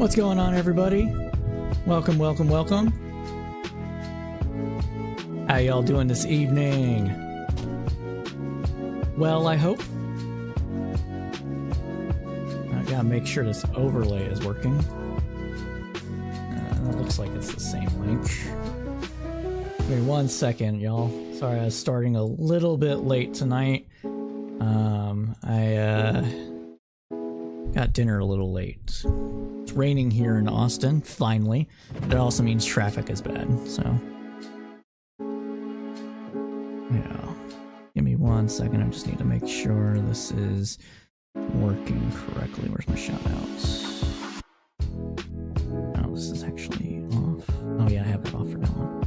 What's going on, everybody? Welcome. How y'all doing this evening? Well, I hope. I gotta make sure this overlay is working. It looks like it's the same link. Give me 1 second, y'all. Sorry, I was starting a little bit late tonight. I got dinner a little late. It's raining here in Austin, finally. But it also means traffic is bad, so. Yeah. Give me 1 second, I just need to make sure this is working correctly. Where's my shout outs? Oh, this is actually off. Oh yeah, I have it off for now on.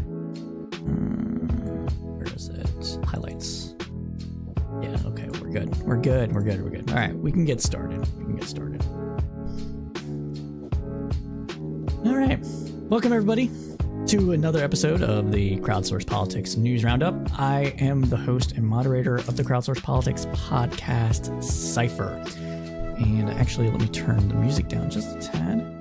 Where is it? Highlights. Yeah, okay, we're good. We're good. All right, we can get started. All right, welcome everybody to another episode of the Crowdsourced Politics News Roundup. I am the host and moderator of the Crowdsourced Politics podcast, Cypher. And actually, let me turn the music down just a tad.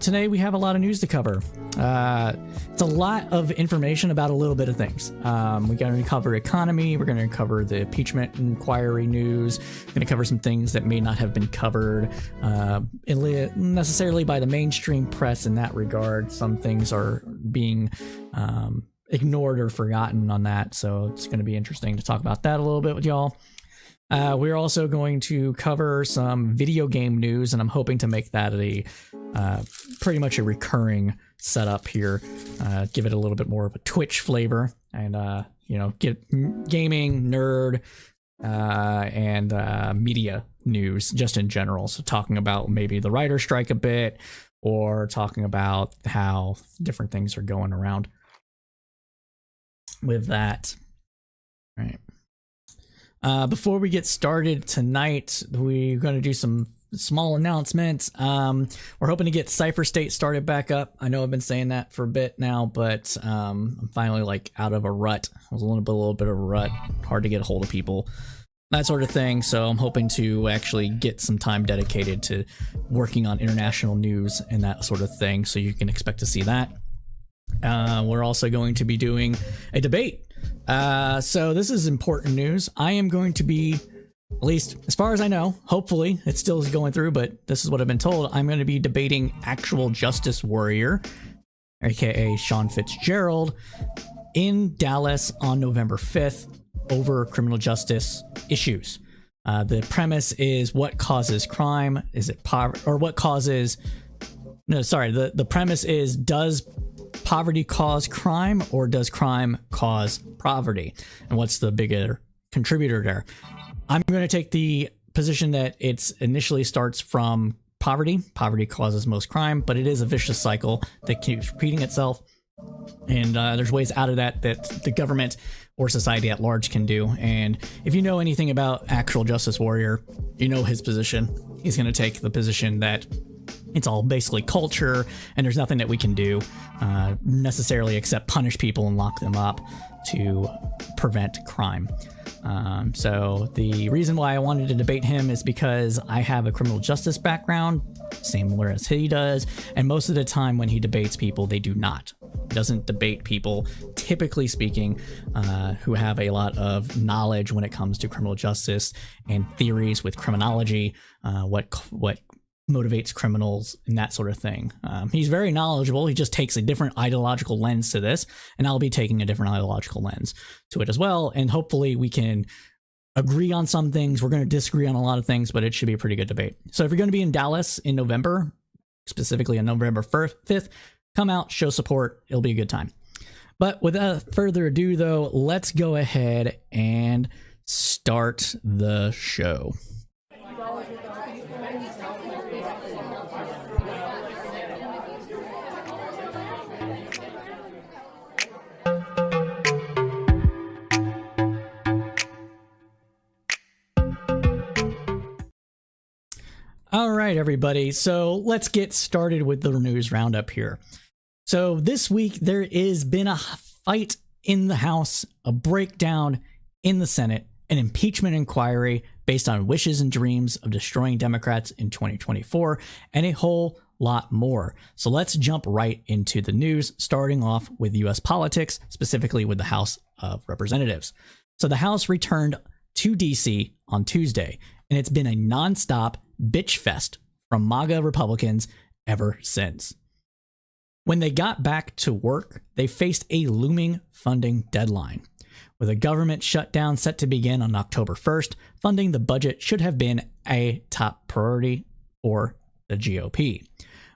Today we have a lot of news to cover. It's a lot of information about a little bit of things. We're going to cover economy. We're going to cover the impeachment inquiry news. We're going to cover some things that may not have been covered necessarily by the mainstream press in that regard. Some things are being ignored or forgotten on that. So it's going to be interesting to talk about that a little bit with y'all. We're also going to cover some video game news, and I'm hoping to make that a pretty much a recurring setup here. Give it a little bit more of a Twitch flavor, and get gaming, nerd, and media news just in general. So talking about maybe the writer's strike a bit, or talking about how different things are going around with that. All right. Before we get started tonight, we're going to do some small announcements. We're hoping to get Cypher State started back up. I know I've been saying that for a bit now, but I'm finally out of a rut. I was a little bit of a rut, hard to get a hold of people, that sort of thing. So I'm hoping to actually get some time dedicated to working on international news and that sort of thing. So you can expect to see that. We're also going to be doing a debate. So this is important news. I am going to be, at least as far as I know, hopefully it still is going through, but this is what I've been told. I'm going to be debating actual justice warrior, aka Sean Fitzgerald, in Dallas on November 5th over criminal justice issues. The premise is what causes crime? Is it poverty, or what causes? No, sorry. The premise is, does poverty cause crime, or does crime cause poverty? And what's the bigger contributor there? I'm going to take the position that it's initially starts from poverty. Poverty causes most crime, but it is a vicious cycle that keeps repeating itself. And there's ways out of that the government or society at large can do. And if you know anything about actual justice warrior, you know his position. He's going to take the position that it's all basically culture, and there's nothing that we can do necessarily except punish people and lock them up to prevent crime. So the reason why I wanted to debate him is because I have a criminal justice background, similar as he does, and most of the time when he debates people, they do not. He doesn't debate people, typically speaking, who have a lot of knowledge when it comes to criminal justice and theories with criminology, what motivates criminals and that sort of thing. He's very knowledgeable. He just takes a different ideological lens to this, and I'll be taking a different ideological lens to it as well. And hopefully we can agree on some things. We're going to disagree on a lot of things, but it should be a pretty good debate. So if you're going to be in Dallas in November, specifically on November 5th, come out, show support. It'll be a good time. But without further ado, though, let's go ahead and start the show. All right, everybody. So let's get started with the news roundup here. So this week there has been a fight in the House, a breakdown in the Senate, an impeachment inquiry based on wishes and dreams of destroying Democrats in 2024, and a whole lot more. So let's jump right into the news, starting off with U.S. politics, specifically with the House of Representatives. So the House returned to D.C. on Tuesday, and it's been a nonstop bitch fest from MAGA Republicans ever since. When they got back to work, they faced a looming funding deadline. With a government shutdown set to begin on October 1st, funding the budget should have been a top priority for the GOP.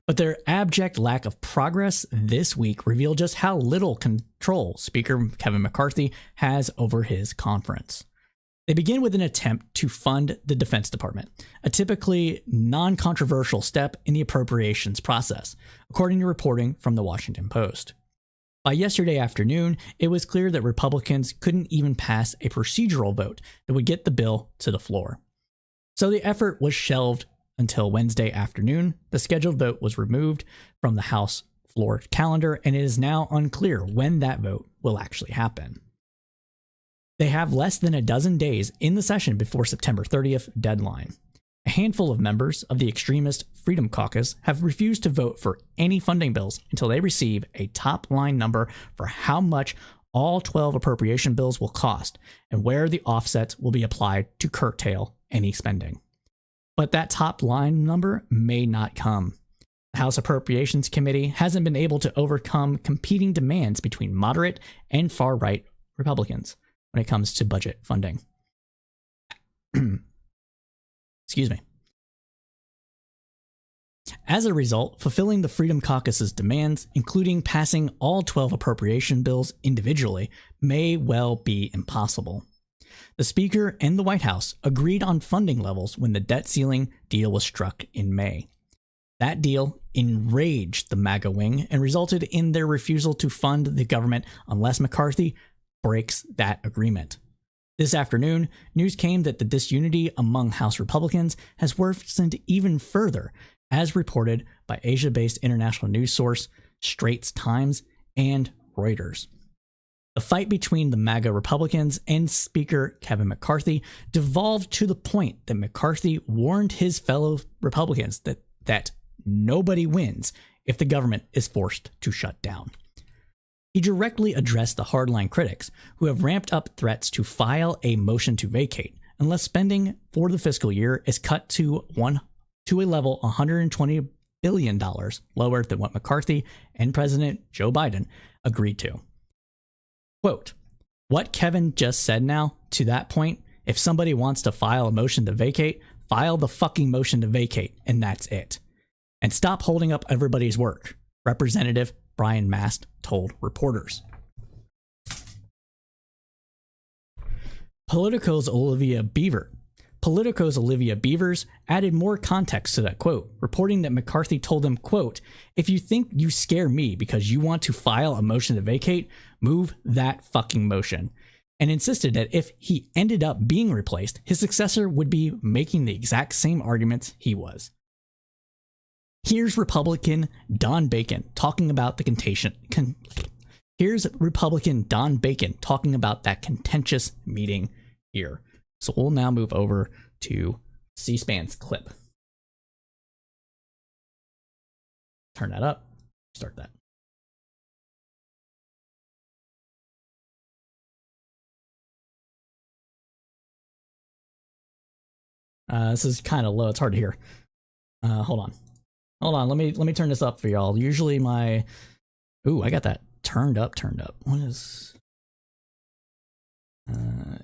But their abject lack of progress this week revealed just how little control Speaker Kevin McCarthy has over his conference. They begin with an attempt to fund the Defense Department, a typically non-controversial step in the appropriations process, according to reporting from the Washington Post. By yesterday afternoon, it was clear that Republicans couldn't even pass a procedural vote that would get the bill to the floor. So the effort was shelved until Wednesday afternoon. The scheduled vote was removed from the House floor calendar, and it is now unclear when that vote will actually happen. They have less than a dozen days in the session before September 30th deadline. A handful of members of the extremist Freedom Caucus have refused to vote for any funding bills until they receive a top-line number for how much all 12 appropriation bills will cost and where the offsets will be applied to curtail any spending. But that top-line number may not come. The House Appropriations Committee hasn't been able to overcome competing demands between moderate and far-right Republicans when it comes to budget funding. Excuse me. As a result, fulfilling the Freedom Caucus's demands, including passing all 12 appropriation bills individually, may well be impossible. The Speaker and the White House agreed on funding levels when the debt ceiling deal was struck in May. That deal enraged the MAGA wing and resulted in their refusal to fund the government unless McCarthy breaks that agreement. This afternoon, news came that the disunity among House Republicans has worsened even further, as reported by Asia-based international news source Straits Times and Reuters. The fight between the MAGA Republicans and Speaker Kevin McCarthy devolved to the point that McCarthy warned his fellow Republicans that nobody wins if the government is forced to shut down. He directly addressed the hardline critics who have ramped up threats to file a motion to vacate unless spending for the fiscal year is cut to a level $120 billion lower than what McCarthy and President Joe Biden agreed to. Quote, what Kevin just said now, to that point, if somebody wants to file a motion to vacate, file the fucking motion to vacate, and that's it. And stop holding up everybody's work, Representative Brian Mast told reporters. Politico's Olivia Beavers added more context to that quote, reporting that McCarthy told him, quote, if you think you scare me because you want to file a motion to vacate, move that fucking motion. And insisted that if he ended up being replaced, his successor would be making the exact same arguments he was. Here's Republican Don Bacon talking about that contentious meeting here. So we'll now move over to C-SPAN's clip. Turn that up. Start that. This is kind of low. It's hard to hear. Hold on. Let me turn this up for y'all. Usually my... Ooh, I got that turned up. What is...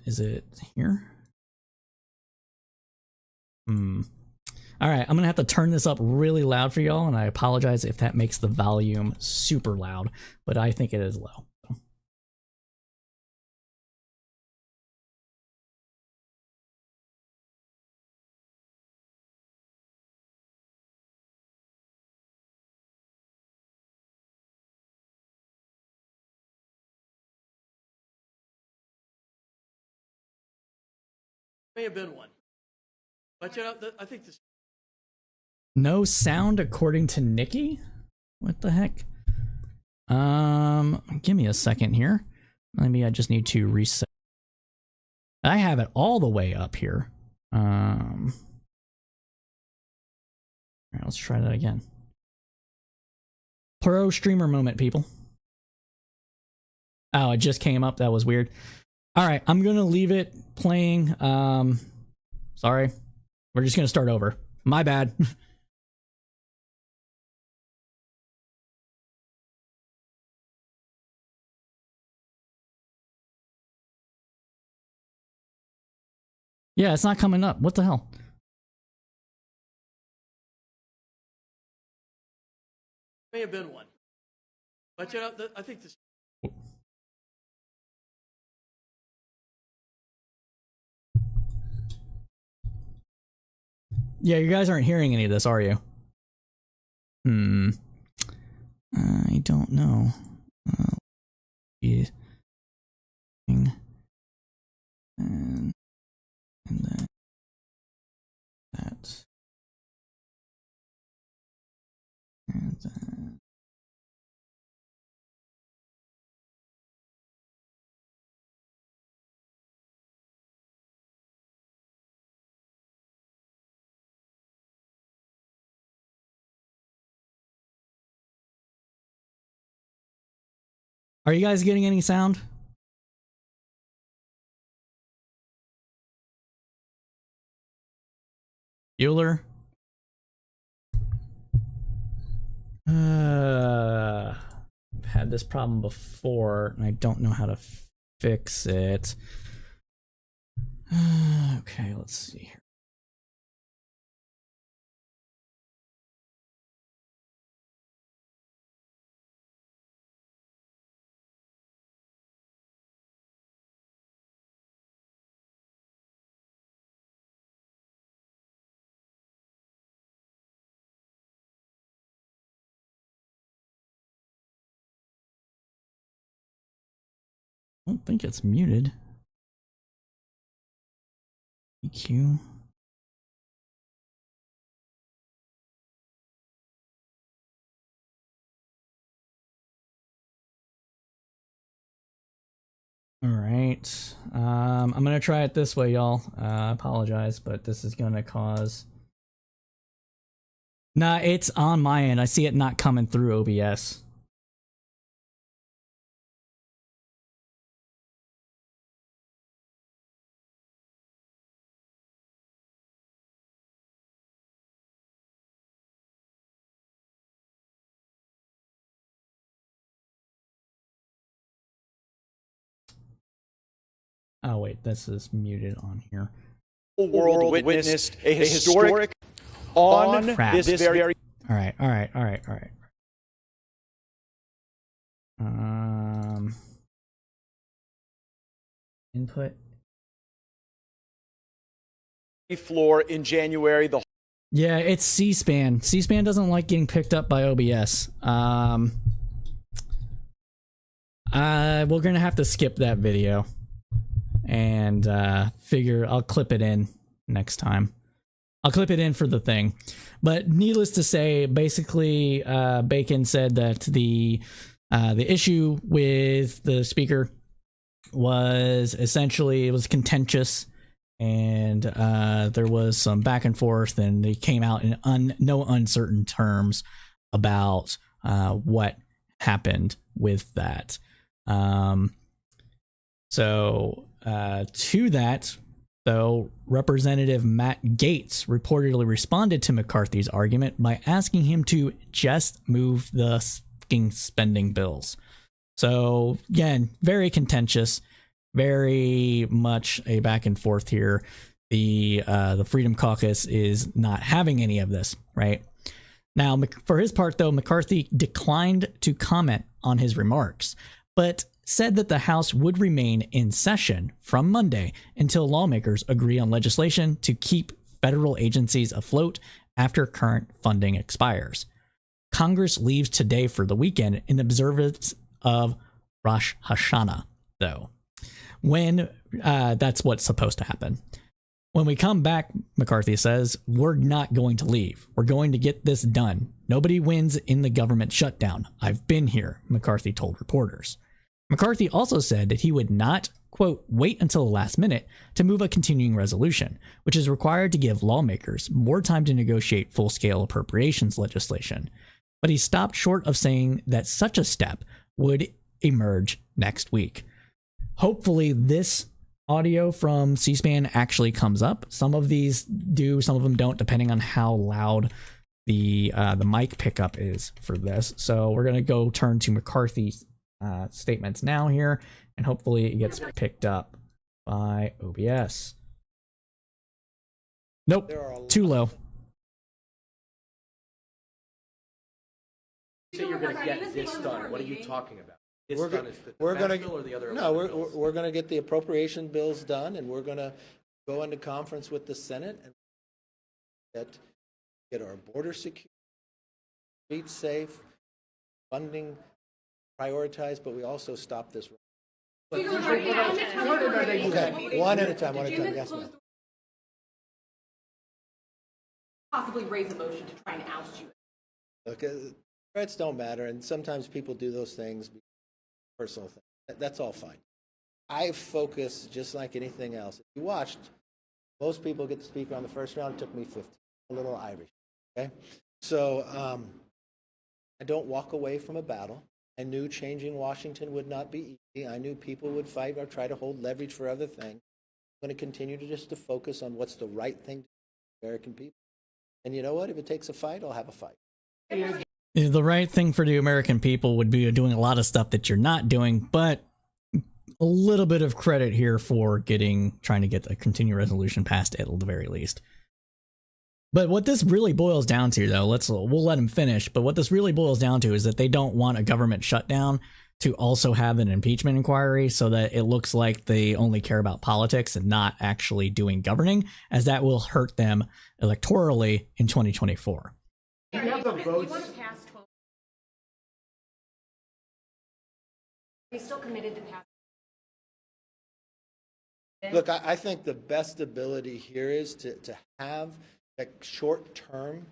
is it here? Alright, I'm gonna have to turn this up really loud for y'all, and I apologize if that makes the volume super loud, but I think it is low. May have been one. But you know, I think this. No sound according to Nikki? What the heck? Give me a second here. Maybe I just need to reset. I have it all the way up here. All right, let's try that again. Pro streamer moment, people. Oh, it just came up. That was weird. All right, I'm gonna leave it playing. Sorry, we're just gonna start over. My bad. Yeah, it's not coming up. What the hell? May have been one. But you know, I think this. Yeah, you guys aren't hearing any of this, are you? I don't know. And then that. And then. Are you guys getting any sound? Bueller? I've had this problem before, and I don't know how to fix it. Okay, let's see here. I don't think it's muted. EQ. All right. I'm gonna try it this way, y'all. I apologize, but this is gonna cause. Nah, it's on my end. I see it not coming through OBS. Oh wait, this is muted on here. World witnessed a historic on Crap. this very. All right. Input. Floor in January. Yeah, it's C-SPAN. C-SPAN doesn't like getting picked up by OBS. We're gonna have to skip that video and figure. I'll clip it in next time. I'll clip it in for the thing. But needless to say, basically, Bacon said that the issue with the speaker was essentially it was contentious, and there was some back and forth, and they came out in no uncertain terms about what happened with that. So to that, though, Representative Matt Gaetz reportedly responded to McCarthy's argument by asking him to just move the fucking spending bills. So again, very contentious, very much a back and forth here. The Freedom Caucus is not having any of this, right? Now, for his part, though, McCarthy declined to comment on his remarks, but said that the House would remain in session from Monday until lawmakers agree on legislation to keep federal agencies afloat after current funding expires. Congress leaves today for the weekend in observance of Rosh Hashanah, though. When that's what's supposed to happen. When we come back, McCarthy says, we're not going to leave. We're going to get this done. Nobody wins in the government shutdown. I've been here, McCarthy told reporters. McCarthy also said that he would not quote, wait until the last minute to move a continuing resolution, which is required to give lawmakers more time to negotiate full-scale appropriations legislation. But he stopped short of saying that such a step would emerge next week. Hopefully this audio from C-SPAN actually comes up. Some of these do, some of them don't, depending on how loud the mic pickup is for this. So we're going to go turn to McCarthy's statements now here, and hopefully it gets picked up by OBS. Nope, too low. So you're going to get this done. What are you talking about? We're going to get the appropriation bills done, and we're going to go into conference with the Senate and get our border secure, streets safe, funding prioritized, but we also stop this. Okay, one at a time. Yes, ma'am. Possibly raise a motion to try and oust you. Okay, threats don't matter, and sometimes people do those things. Personal thing. That's all fine. I focus just like anything else. If you watched, most people get the speaker on the first round. It took me 15. A little Irish. Okay, so I don't walk away from a battle. I knew changing Washington would not be easy. I knew people would fight or try to hold leverage for other things. I'm going to continue to focus on what's the right thing to do for American people. And you know what? If it takes a fight, To have a fight. The right thing for the American people would be doing a lot of stuff that you're not doing, but a little bit of credit here for trying to get the continuing resolution passed at the very least. But what this really boils down to, though, we'll let him finish, but what this really boils down to is that they don't want a government shutdown to also have an impeachment inquiry, so that it looks like they only care about politics and not actually doing governing, as that will hurt them electorally in 2024. You have the votes. Are you still committed to pass? Look, I think the best ability here is to have a short term.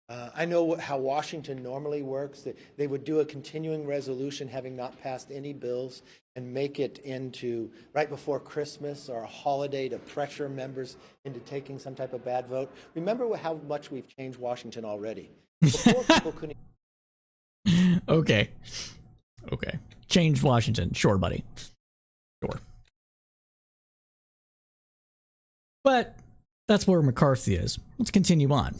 I know how Washington normally works. They would do a continuing resolution having not passed any bills and make it into right before Christmas or a holiday to pressure members into taking some type of bad vote. Remember how much we've changed Washington already. Before people couldn't. Okay. Change Washington. Sure, buddy. Sure. But that's where McCarthy is. Let's continue on.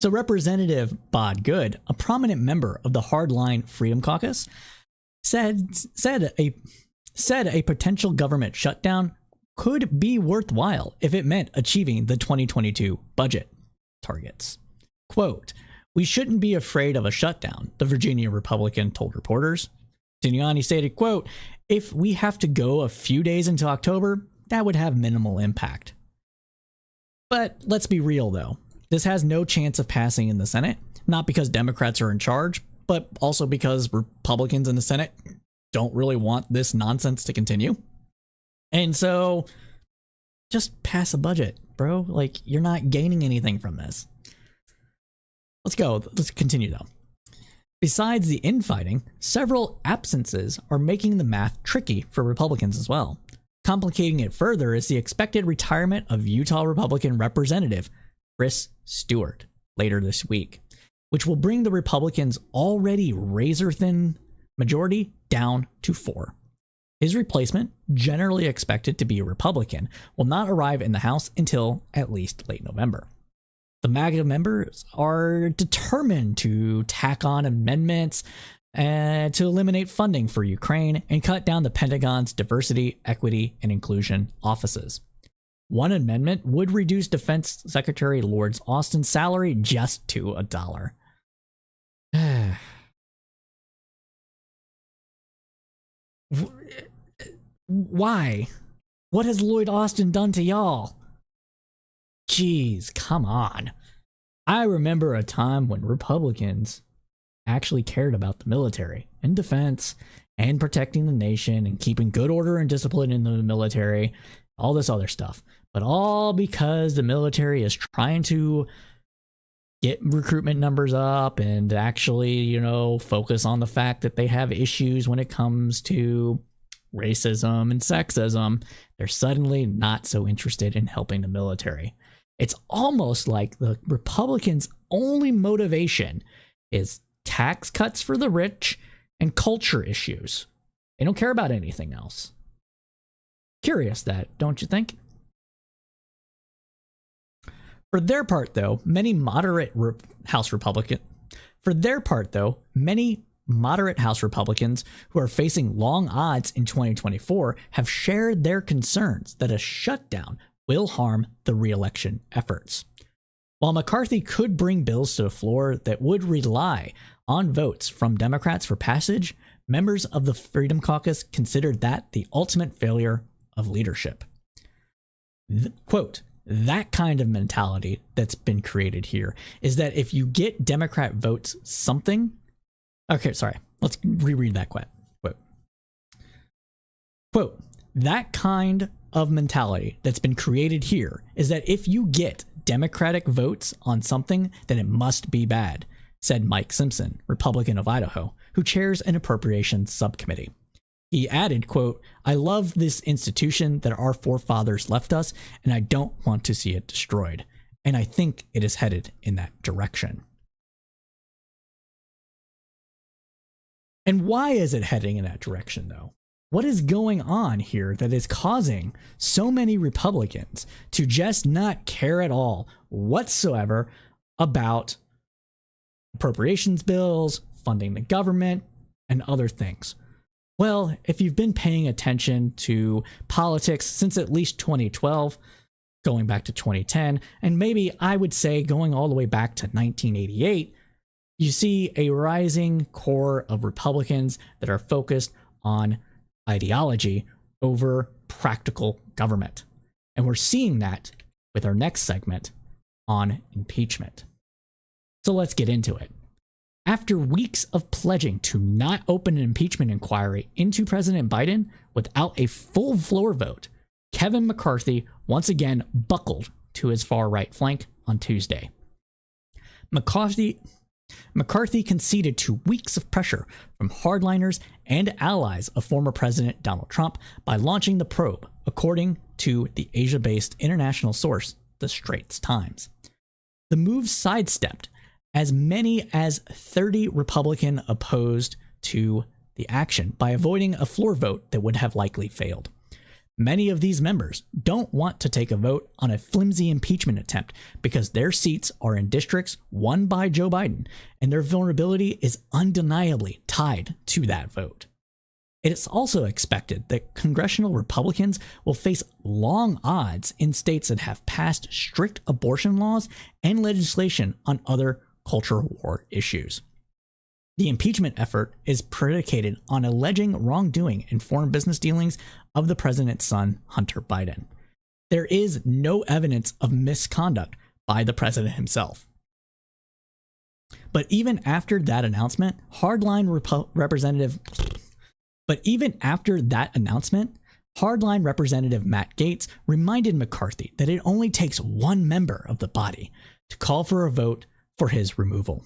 So Representative Bod Good, a prominent member of the Hardline Freedom Caucus, said a potential government shutdown could be worthwhile if it meant achieving the 2022 budget targets. Quote, "We shouldn't be afraid of a shutdown," the Virginia Republican told reporters. Giuliani stated, quote, "If we have to go a few days into October, that would have minimal impact." But let's be real, though. This has no chance of passing in the Senate, not because Democrats are in charge, but also because Republicans in the Senate don't really want this nonsense to continue. And so just pass a budget, bro. Like, you're not gaining anything from this. Let's go. Let's continue, though. Besides the infighting, several absences are making the math tricky for Republicans as well. Complicating it further is the expected retirement of Utah Republican Representative Chris Stewart later this week, which will bring the Republicans' already razor-thin majority down to 4. His replacement, generally expected to be a Republican, will not arrive in the House until at least late November. The MAGA members are determined to tack on amendments to eliminate funding for Ukraine and cut down the Pentagon's diversity, equity, and inclusion offices. One amendment would reduce Defense Secretary Lord Austin's salary just to $1. Why? What has Lloyd Austin done to y'all? Jeez, come on. I remember a time when Republicans actually cared about the military and defense and protecting the nation and keeping good order and discipline in the military, all this other stuff. But all because the military is trying to get recruitment numbers up and actually, focus on the fact that they have issues when it comes to racism and sexism, they're suddenly not so interested in helping the military. It's almost like the Republicans' only motivation is tax cuts for the rich and culture issues. They don't care about anything else. Curious that, don't you think? For their part, though, many moderate House Republicans who are facing long odds in 2024 have shared their concerns that a shutdown will harm the re-election efforts. While McCarthy could bring bills to the floor that would rely on votes from Democrats for passage, members of the Freedom Caucus considered that the ultimate failure of leadership. Quote, that kind of mentality that's been created here is that if you get Democrat votes something... Okay, sorry. Let's reread that quote. Quote, that kind of mentality that's been created here is that if you get Democratic votes on something, then it must be bad, said Mike Simpson, Republican of Idaho, who chairs an appropriations subcommittee. He added, quote, I love this institution that our forefathers left us, and I don't want to see it destroyed. And I think it is headed in that direction. And why is it heading in that direction, though? What is going on here that is causing so many Republicans to just not care at all whatsoever about appropriations bills, funding the government, and other things? Well, if you've been paying attention to politics since at least 2012, going back to 2010, and maybe I would say going all the way back to 1988, you see a rising core of Republicans that are focused on ideology over practical government. And we're seeing that with our next segment on impeachment. So let's get into it. After weeks of pledging to not open an impeachment inquiry into President Biden without a full floor vote, Kevin McCarthy once again buckled to his far-right flank on Tuesday. McCarthy conceded to weeks of pressure from hardliners and allies of former President Donald Trump by launching the probe, according to the Asia-based international source, The Straits Times. The move sidestepped as many as 30 Republicans opposed to the action by avoiding a floor vote that would have likely failed. Many of these members don't want to take a vote on a flimsy impeachment attempt because their seats are in districts won by Joe Biden, and their vulnerability is undeniably tied to that vote. It is also expected that congressional Republicans will face long odds in states that have passed strict abortion laws and legislation on other culture war issues. The impeachment effort is predicated on alleging wrongdoing in foreign business dealings of the president's son, Hunter Biden. There is no evidence of misconduct by the president himself. But even after that announcement, hardline Representative Matt Gaetz reminded McCarthy that it only takes one member of the body to call for a vote for his removal.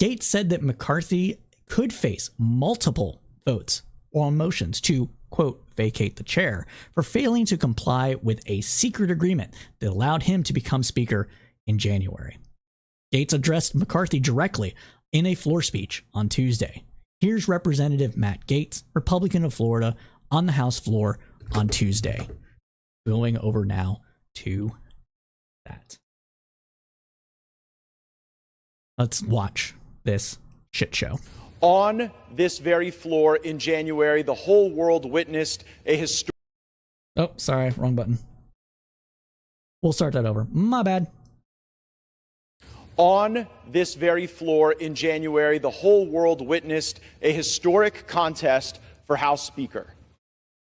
Gaetz said that McCarthy could face multiple votes or motions to, quote, vacate the chair for failing to comply with a secret agreement that allowed him to become Speaker in January. Gaetz addressed McCarthy directly in a floor speech on Tuesday. Here's Representative Matt Gaetz, Republican of Florida, on the House floor on Tuesday. Going over now to that. Let's watch this shit show. On this very floor in January, the whole world witnessed a historic... Oh, sorry, wrong button. We'll start that over. My bad. On this very floor in January, the whole world witnessed a historic contest for House Speaker.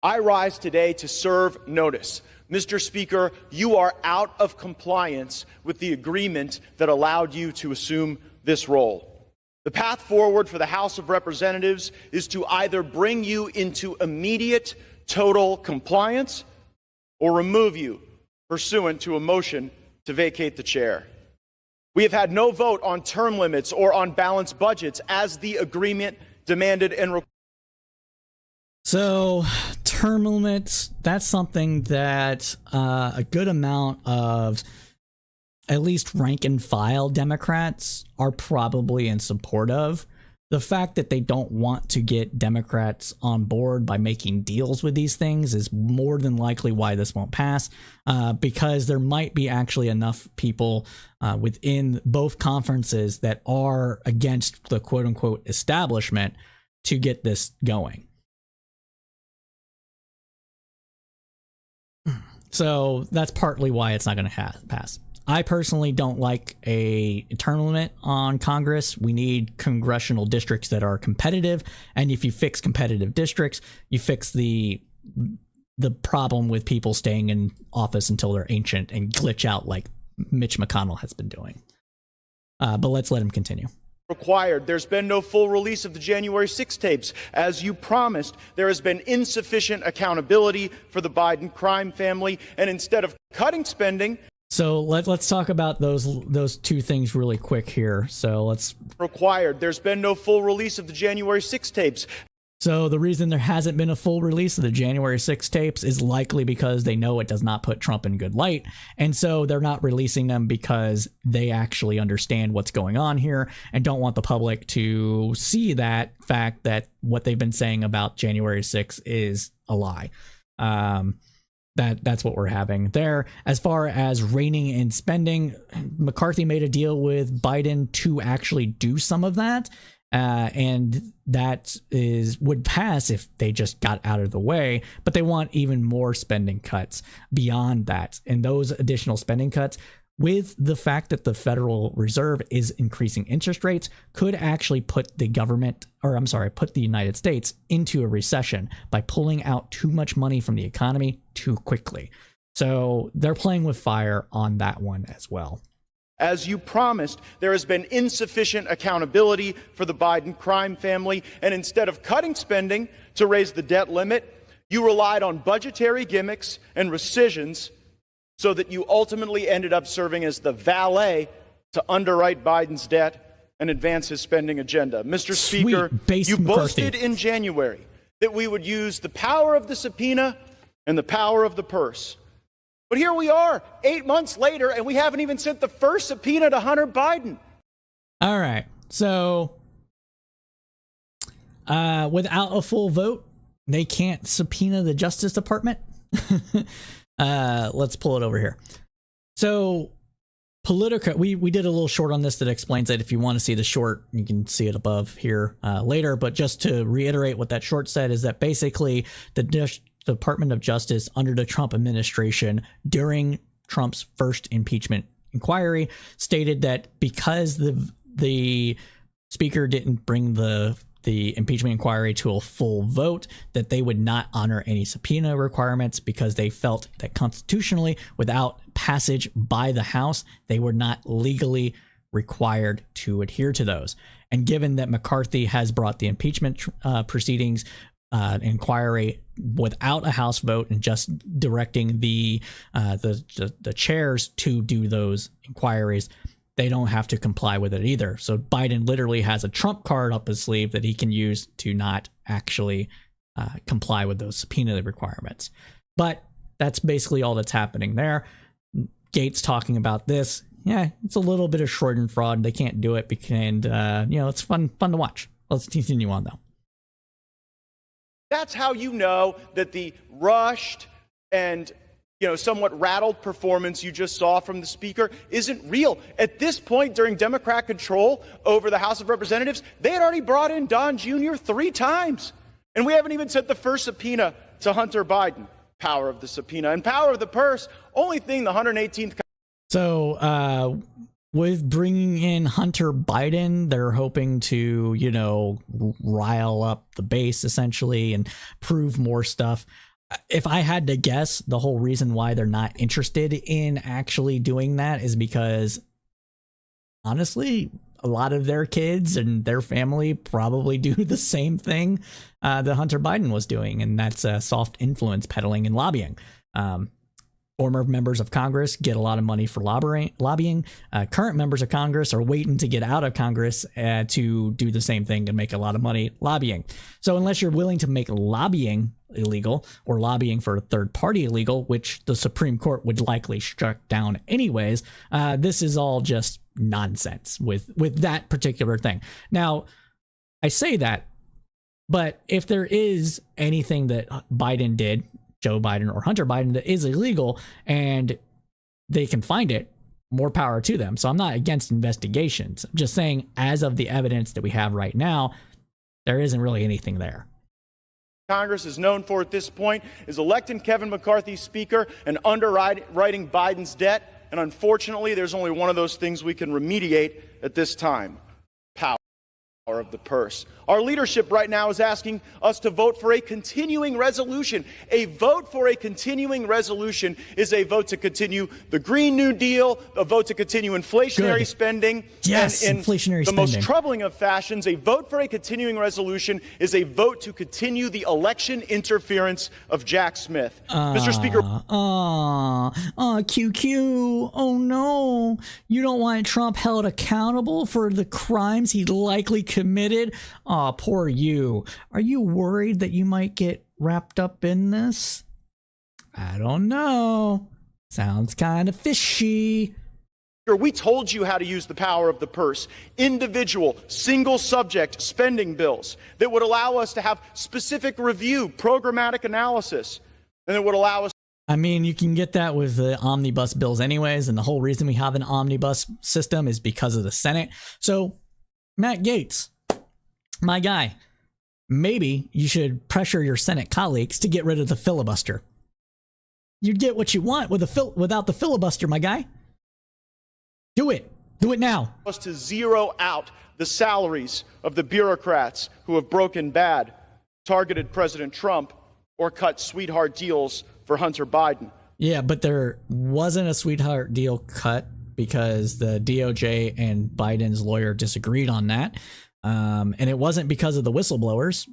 I rise today to serve notice. Mr. Speaker, you are out of compliance with the agreement that allowed you to assume this role. The path forward for the House of Representatives is to either bring you into immediate total compliance or remove you pursuant to a motion to vacate the chair. We have had no vote on term limits or on balanced budgets as the agreement demanded and required. So, term limits, that's something that a good amount of at least rank and file Democrats are probably in support of. The fact that they don't want to get Democrats on board by making deals with these things is more than likely why this won't pass, because there might be actually enough people within both conferences that are against the quote-unquote establishment to get this going. So that's partly why it's not going to pass. I personally don't like a term limit on Congress. We need congressional districts that are competitive, and if you fix competitive districts, you fix the problem with people staying in office until they're ancient and glitch out like Mitch McConnell has been doing. But let's let him continue. Required. There's been no full release of the January 6 tapes. As you promised, there has been insufficient accountability for the Biden crime family, and instead of cutting spending... So let's talk about those two things really quick here. So let's... Required. There's been no full release of the January 6 tapes. So the reason there hasn't been a full release of the January 6 tapes is likely because they know it does not put Trump in good light. And so they're not releasing them because they actually understand what's going on here and don't want the public to see that fact that what they've been saying about January 6 is a lie. That's what we're having there. As far as reining in spending, McCarthy made a deal with Biden to actually do some of that. And that would pass if they just got out of the way, but they want even more spending cuts beyond that. And those additional spending cuts, with the fact that the Federal Reserve is increasing interest rates, could actually put the United States into a recession by pulling out too much money from the economy too quickly. So they're playing with fire on that one as well. As you promised, there has been insufficient accountability for the Biden crime family, and instead of cutting spending to raise the debt limit, you relied on budgetary gimmicks and rescissions so that you ultimately ended up serving as the valet to underwrite Biden's debt and advance his spending agenda. Mr. Speaker, you boasted in January that we would use the power of the subpoena and the power of the purse. But here we are, 8 months later, and we haven't even sent the first subpoena to Hunter Biden. All right. So without a full vote, they can't subpoena the Justice Department. Let's pull it over here. So Politico, we did a little short on this that explains it. If you want to see the short, you can see it above here later. But just to reiterate what that short said is that basically the Department of Justice under the Trump administration during Trump's first impeachment inquiry stated that because the speaker didn't bring the impeachment inquiry to a full vote, that they would not honor any subpoena requirements because they felt that constitutionally, without passage by the House, they were not legally required to adhere to those. And given that McCarthy has brought the impeachment proceedings inquiry without a House vote and just directing the chairs to do those inquiries, they don't have to comply with it either. So Biden literally has a trump card up his sleeve that he can use to not actually comply with those subpoena requirements. But that's basically all that's happening there. Gates talking about this. Yeah, it's a little bit of Schadenfreude. They can't do it, and it's fun to watch. Let's continue on though. That's how you know that the rushed and somewhat rattled performance you just saw from the speaker isn't real. At this point, during Democrat control over the House of Representatives, they had already brought in Don Jr. 3 times. And we haven't even sent the first subpoena to Hunter Biden. Power of the subpoena and power of the purse. Only thing the 118th. So, with bringing in Hunter Biden, they're hoping to, rile up the base essentially and prove more stuff. If I had to guess, the whole reason why they're not interested in actually doing that is because, honestly, a lot of their kids and their family probably do the same thing that Hunter Biden was doing, and that's soft influence peddling and lobbying. Former members of Congress get a lot of money for lobbying. Current members of Congress are waiting to get out of Congress to do the same thing and make a lot of money lobbying. So unless you're willing to make lobbying illegal or lobbying for a third party illegal, which the Supreme Court would likely strike down anyways, this is all just nonsense with that particular thing. Now, I say that, but if there is anything that Biden did, Joe Biden or Hunter Biden, that is illegal and they can find it, more power to them. So I'm not against investigations. I'm just saying, as of the evidence that we have right now, there isn't really anything there. Congress is known for at this point is electing Kevin McCarthy Speaker and underwriting Biden's debt. And unfortunately, there's only one of those things we can remediate at this time: power of the purse. Our leadership right now is asking us to vote for a continuing resolution. A vote for a continuing resolution is a vote to continue the Green New Deal, a vote to continue inflationary spending. Yes, and in inflationary the spending. most troubling of fashions, a vote for a continuing resolution is a vote to continue the election interference of Jack Smith. Mr. Speaker. QQ. Oh no. You don't want Trump held accountable for the crimes he likely committed? Aw, poor you. Are you worried that you might get wrapped up in this? I don't know. Sounds kind of fishy. We told you how to use the power of the purse. Individual, single subject spending bills that would allow us to have specific review, programmatic analysis, and that would allow us. I mean, you can get that with the omnibus bills anyways, and the whole reason we have an omnibus system is because of the Senate. So, Matt Gaetz, my guy, maybe you should pressure your Senate colleagues to get rid of the filibuster. You'd get what you want without the filibuster, my guy. Do it. Do it now. Us to zero out the salaries of the bureaucrats who have broken bad, targeted President Trump, or cut sweetheart deals for Hunter Biden. Yeah, but there wasn't a sweetheart deal cut because the DOJ and Biden's lawyer disagreed on that. And it wasn't because of the whistleblowers.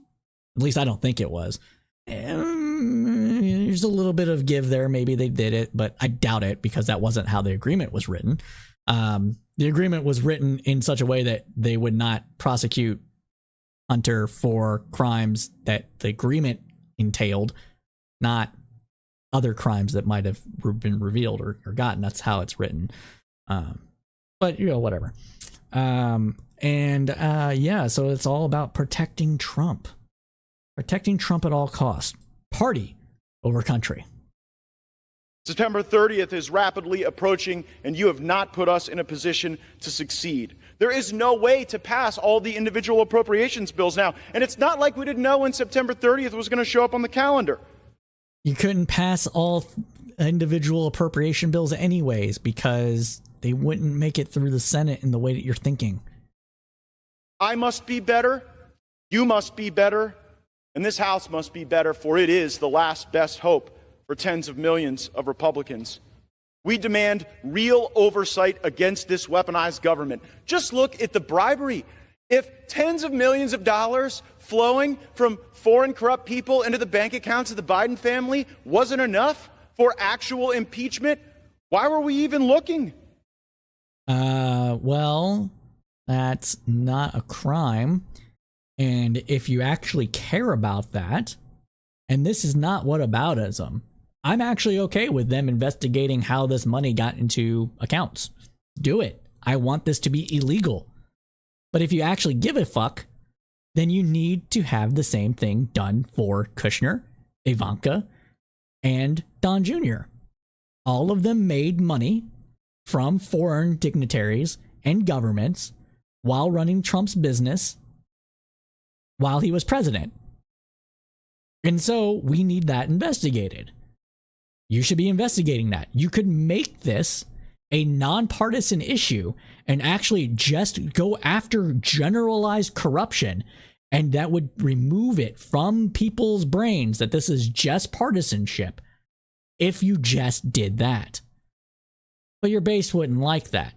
At least I don't think it was. There's a little bit of give there. Maybe they did it, but I doubt it because that wasn't how the agreement was written. The agreement was written in such a way that they would not prosecute Hunter for crimes that the agreement entailed, not other crimes that might have been revealed or gotten. That's how it's written. But, you know, whatever. Yeah, so it's all about protecting Trump. Protecting Trump at all costs. Party over country. September 30th is rapidly approaching, and you have not put us in a position to succeed. There is no way to pass all the individual appropriations bills now, and it's not like we didn't know when September 30th was going to show up on the calendar. You couldn't pass all individual appropriation bills anyways because they wouldn't make it through the Senate in the way that you're thinking. I must be better, you must be better, and this House must be better, for it is the last best hope for tens of millions of Republicans. We demand real oversight against this weaponized government. Just look at the bribery. If tens of millions of dollars flowing from foreign corrupt people into the bank accounts of the Biden family wasn't enough for actual impeachment, why were we even looking? Well, that's not a crime. And if you actually care about that, and this is not whataboutism, I'm actually okay with them investigating how this money got into accounts. Do it. I want this to be illegal. But if you actually give a fuck, then you need to have the same thing done for Kushner, Ivanka, and Don Jr. All of them made money from foreign dignitaries and governments while running Trump's business while he was president. And so we need that investigated. You should be investigating that. You could make this a nonpartisan issue and actually just go after generalized corruption, and that would remove it from people's brains that this is just partisanship if you just did that. But your base wouldn't like that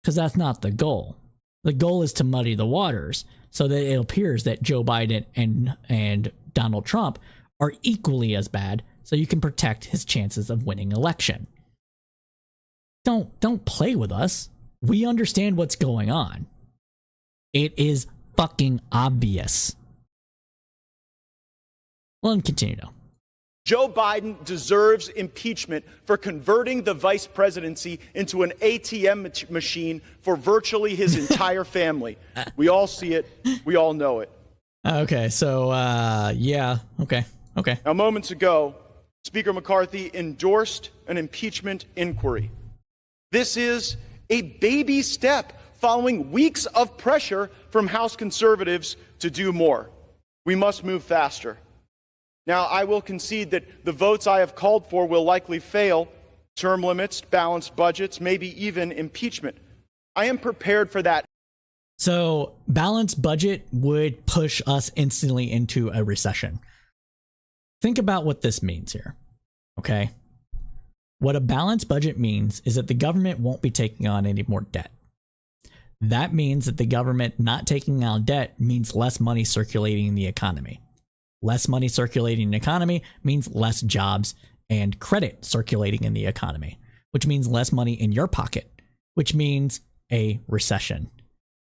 because that's not the goal. The goal is to muddy the waters so that it appears that Joe Biden and Donald Trump are equally as bad, so you can protect his chances of winning election. Don't play with us. We understand what's going on. It is fucking obvious. Well, and continue now. Joe Biden deserves impeachment for converting the vice presidency into an ATM machine for virtually his entire family. We all see it. We all know it. Okay, so, yeah, okay. Now, moments ago, Speaker McCarthy endorsed an impeachment inquiry. This is a baby step following weeks of pressure from House conservatives to do more. We must move faster. Now, I will concede that the votes I have called for will likely fail: term limits, balanced budgets, maybe even impeachment. I am prepared for that. So, balanced budget would push us instantly into a recession. Think about what this means here, okay? What a balanced budget means is that the government won't be taking on any more debt. That means that the government not taking on debt means less money circulating in the economy. Less money circulating in the economy means less jobs and credit circulating in the economy, which means less money in your pocket, which means a recession.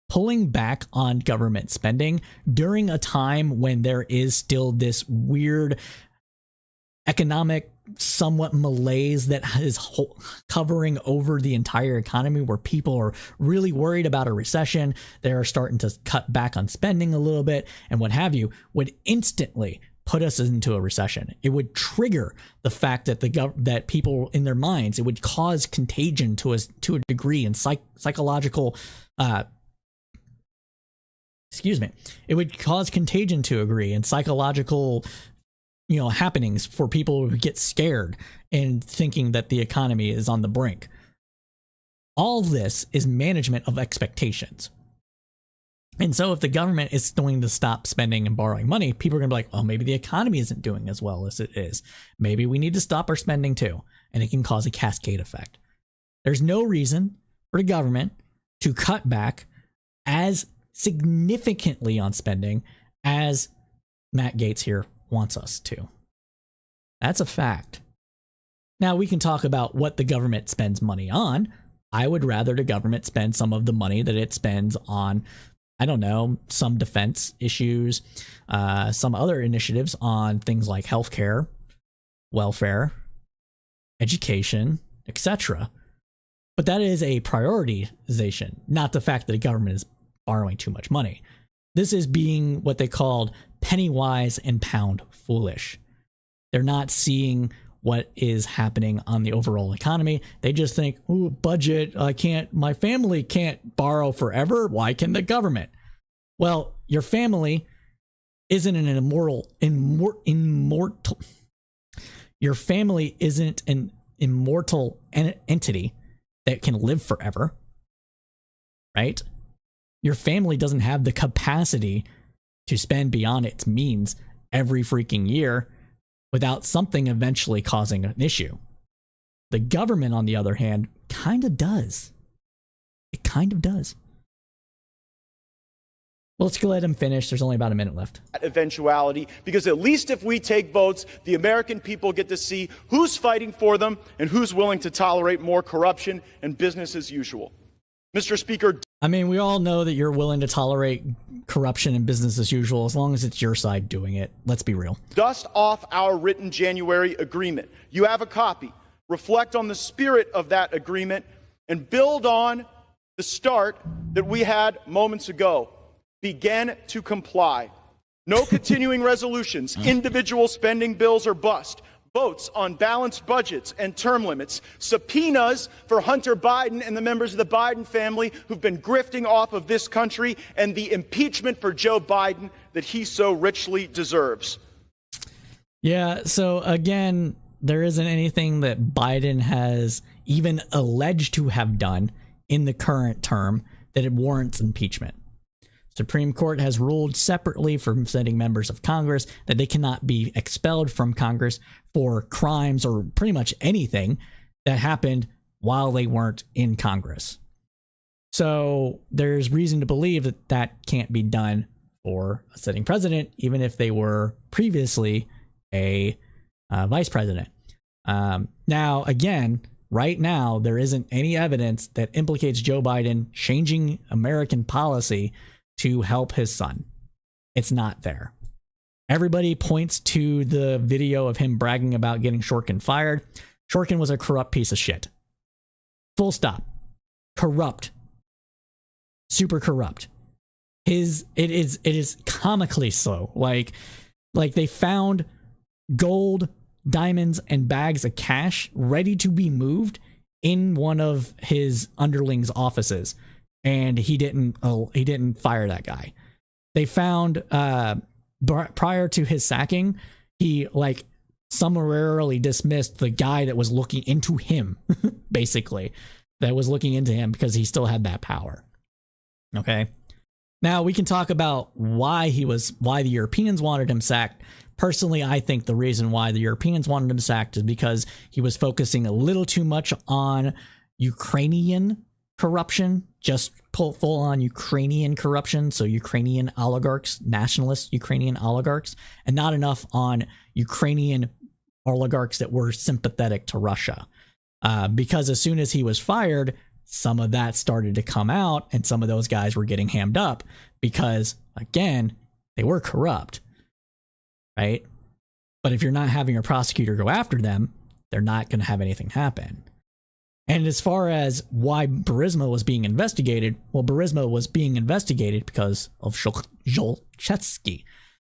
Pulling back on government spending during a time when there is still this weird economic somewhat malaise that is covering over the entire economy, where people are really worried about a recession, they're starting to cut back on spending a little bit and what have you, would instantly put us into a recession. It would trigger the fact that that people in their minds, it would cause contagion to a degree, and psychological it would cause contagion to a degree and psychological happenings for people who get scared and thinking that the economy is on the brink. All this is management of expectations. And so if the government is going to stop spending and borrowing money, people are going to be like, oh, maybe the economy isn't doing as well as it is. Maybe we need to stop our spending too. And it can cause a cascade effect. There's no reason for the government to cut back as significantly on spending as Matt Gaetz here wants us to. That's a fact. Now, we can talk about what the government spends money on. I would rather the government spend some of the money that it spends on, I don't know, some defense issues, some other initiatives on things like healthcare, welfare, education, etc. But that is a prioritization, not the fact that the government is borrowing too much money. This is being what they called penny wise and pound foolish. They're not seeing what is happening on the overall economy. They just think, ooh, budget, my family can't borrow forever. Why can the government? Well, your family isn't an immortal. Your family isn't an immortal entity that can live forever, right? Your family doesn't have the capacity to spend beyond its means every freaking year without something eventually causing an issue. The government, on the other hand, kind of does. It kind of does. Well, let's go let him finish. There's only about a minute left. Eventuality, because at least if we take votes, the American people get to see who's fighting for them and who's willing to tolerate more corruption and business as usual. Mr. Speaker, I mean, we all know that you're willing to tolerate corruption and business as usual as long as it's your side doing it. Let's be real. dust off our written January agreement. You have a copy. Reflect on the spirit of that agreement and build on the start that we had moments ago. Begin to comply. No continuing resolutions, individual spending bills or bust. Votes on balanced budgets and term limits, subpoenas for Hunter Biden and the members of the Biden family who've been grifting off of this country, and the impeachment for Joe Biden that he so richly deserves. Yeah, so again, there isn't anything that Biden has even alleged to have done in the current term that it warrants impeachment. Supreme Court has ruled separately from sitting members of Congress that they cannot be expelled from Congress for crimes or pretty much anything that happened while they weren't in Congress. So there's reason to believe that that can't be done for a sitting president, even if they were previously a vice president. Now, again, right now, there isn't any evidence that implicates Joe Biden changing American policy to help his son. It's not there. Everybody points to the video of him bragging about getting Shortkin fired. Shortkin was a corrupt piece of shit. Full stop. Corrupt. Super corrupt. It is comically so. Like they found gold, diamonds, and bags of cash ready to be moved in one of his underlings' offices, and he didn't fire that guy. They found prior to his sacking, he like summarily dismissed the guy that was looking into him, basically, that was looking into him because he still had that power. Okay. Now we can talk about why the Europeans wanted him sacked. Personally, I think the reason why the Europeans wanted him sacked is because he was focusing a little too much on Ukrainian corruption, just full on Ukrainian corruption. So Ukrainian oligarchs, nationalist Ukrainian oligarchs, and not enough on Ukrainian oligarchs that were sympathetic to Russia. Because as soon as he was fired, some of that started to come out, and some of those guys were getting hammed up because, again, they were corrupt, right? But if you're not having a prosecutor go after them, they're not going to have anything happen. And as far as why Burisma was being investigated, well, Burisma was being investigated because of Zlochevsky.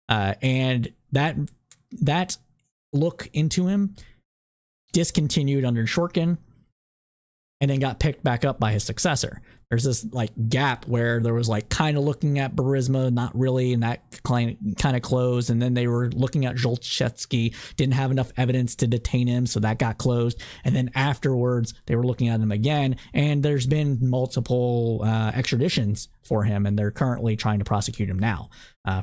And that look into him discontinued under Shortkin and then got picked back up by his successor. There's this like gap where there was like kind of looking at Burisma, not really, and that kind of closed. And then they were looking at Zlochevsky, didn't have enough evidence to detain him, so that got closed. And then afterwards, they were looking at him again, and there's been multiple extraditions for him, and they're currently trying to prosecute him now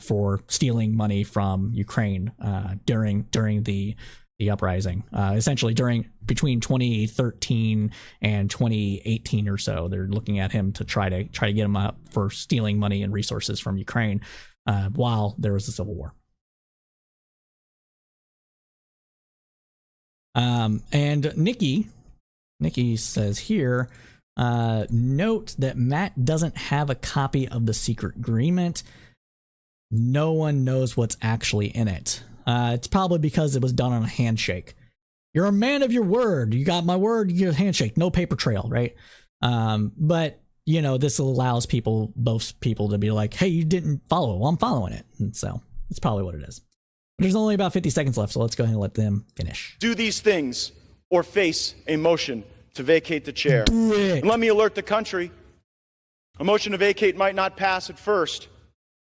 for stealing money from Ukraine during the uprising, essentially between 2013 and 2018 or so. They're looking at him to try to get him up for stealing money and resources from Ukraine while there was a civil war. And Nikki says here, note that Matt doesn't have a copy of the secret agreement. No one knows what's actually in it. It's probably because it was done on a handshake. You're a man of your word. You got my word, you get a handshake. No paper trail, right? But, you know, this allows both people to be like, hey, you didn't follow it. Well, I'm following it. And so that's probably what it is. But there's only about 50 seconds left, so let's go ahead and let them finish. Do these things or face a motion to vacate the chair. And let me alert the country. A motion to vacate might not pass at first,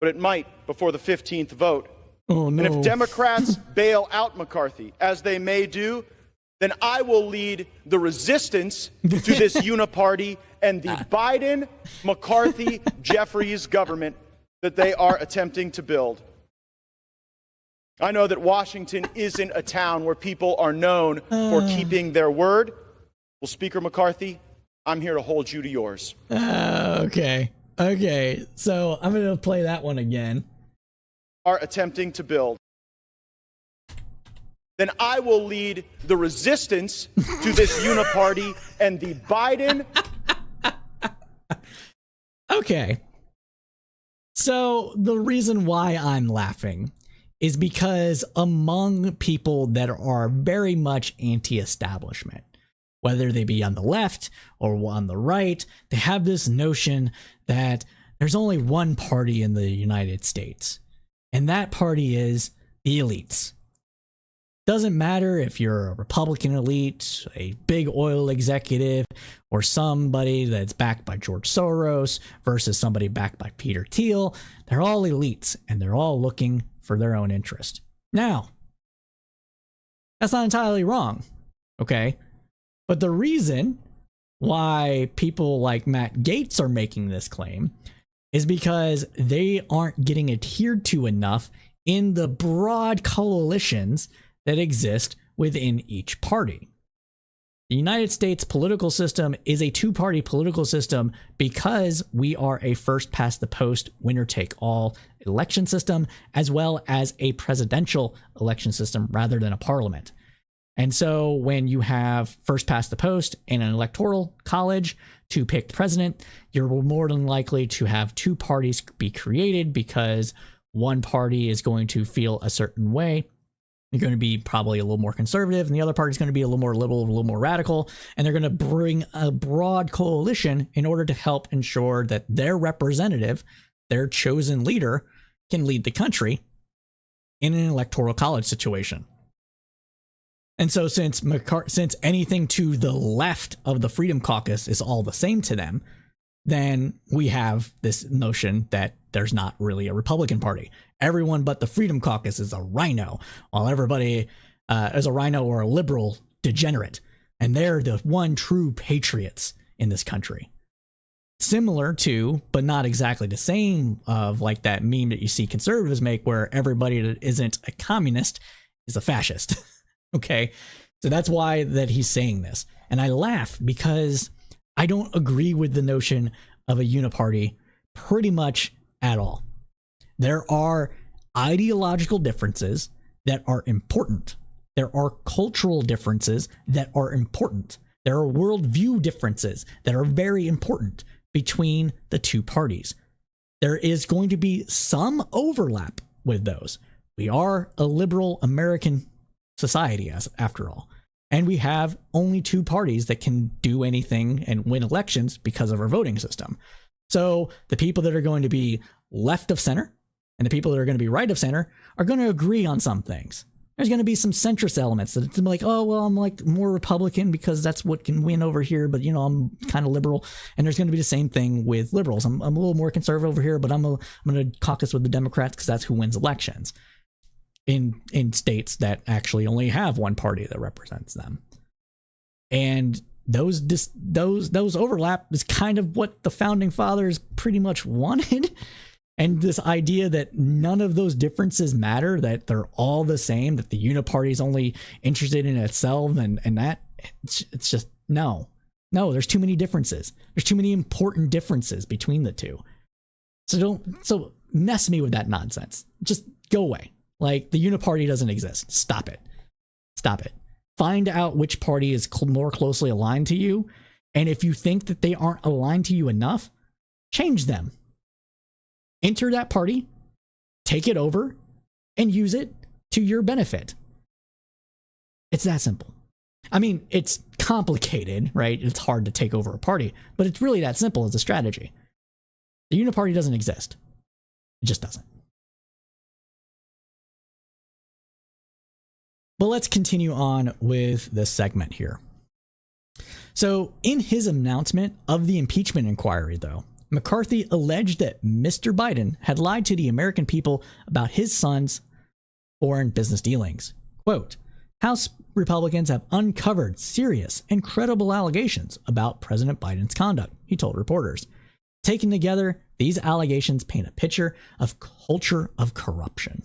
but it might before the 15th vote. Oh, no. And if Democrats bail out McCarthy, as they may do, then I will lead the resistance to this uniparty and the Biden-McCarthy-Jeffries government that they are attempting to build. I know that Washington isn't a town where people are known for keeping their word. Well, Speaker McCarthy, I'm here to hold you to yours. Okay. So I'm going to play that one again. Are attempting to build. Then I will lead the resistance to this uniparty and the Biden. Okay. So the reason why I'm laughing is because among people that are very much anti-establishment, whether they be on the left or on the right, they have this notion that there's only one party in the United States, and that party is the elites. Doesn't matter if you're a Republican elite, a big oil executive, or somebody that's backed by George Soros versus somebody backed by Peter Thiel. They're all elites, and they're all looking for their own interest. Now, that's not entirely wrong, okay? But the reason why people like Matt Gaetz are making this claim is because they aren't getting adhered to enough in the broad coalitions that exist within each party. The United States political system is a two-party political system because we are a first-past-the-post, winner-take-all election system, as well as a presidential election system rather than a parliament. And so when you have first past the post in an electoral college to pick the president, you're more than likely to have two parties be created because one party is going to feel a certain way. You're going to be probably a little more conservative, and the other party is going to be a little more liberal, a little more radical, and they're going to bring a broad coalition in order to help ensure that their representative, their chosen leader, can lead the country in an electoral college situation. And so since anything to the left of the Freedom Caucus is all the same to them, then we have this notion that there's not really a Republican Party. Everyone but the Freedom Caucus is a rhino, while everybody is a rhino or a liberal degenerate. And they're the one true patriots in this country. Similar to, but not exactly the same, of like that meme that you see conservatives make where everybody that isn't a communist is a fascist. Okay, so that's why that he's saying this. And I laugh because I don't agree with the notion of a uniparty pretty much at all. There are ideological differences that are important. There are cultural differences that are important. There are worldview differences that are very important between the two parties. There is going to be some overlap with those. We are a liberal American society, as after all, and we have only two parties that can do anything and win elections because of our voting system. So the people that are going to be left of center and the people that are going to be right of center are going to agree on some things. There's going to be some centrist elements that it's like, oh, well, I'm like more Republican because that's what can win over here, but you know, I'm kind of liberal. And there's going to be the same thing with liberals. I'm a little more conservative over here, but I'm going to caucus with the Democrats because that's who wins elections in states that actually only have one party that represents them. And those overlap is kind of what the founding fathers pretty much wanted. And this idea that none of those differences matter, that they're all the same, that the uniparty is only interested in itself, and that it's just no, there's too many differences. There's too many important differences between the two. So don't mess me with that nonsense. Just go away. Like, the uniparty doesn't exist. Stop it. Find out which party is more closely aligned to you. And if you think that they aren't aligned to you enough, change them. Enter that party, take it over, and use it to your benefit. It's that simple. I mean, it's complicated, right? It's hard to take over a party, but it's really that simple as a strategy. The uniparty doesn't exist. It just doesn't. But let's continue on with this segment here. So in his announcement of the impeachment inquiry, though, McCarthy alleged that Mr. Biden had lied to the American people about his son's foreign business dealings. Quote, House Republicans have uncovered serious and credible allegations about President Biden's conduct, he told reporters. Taken together, these allegations paint a picture of culture of corruption.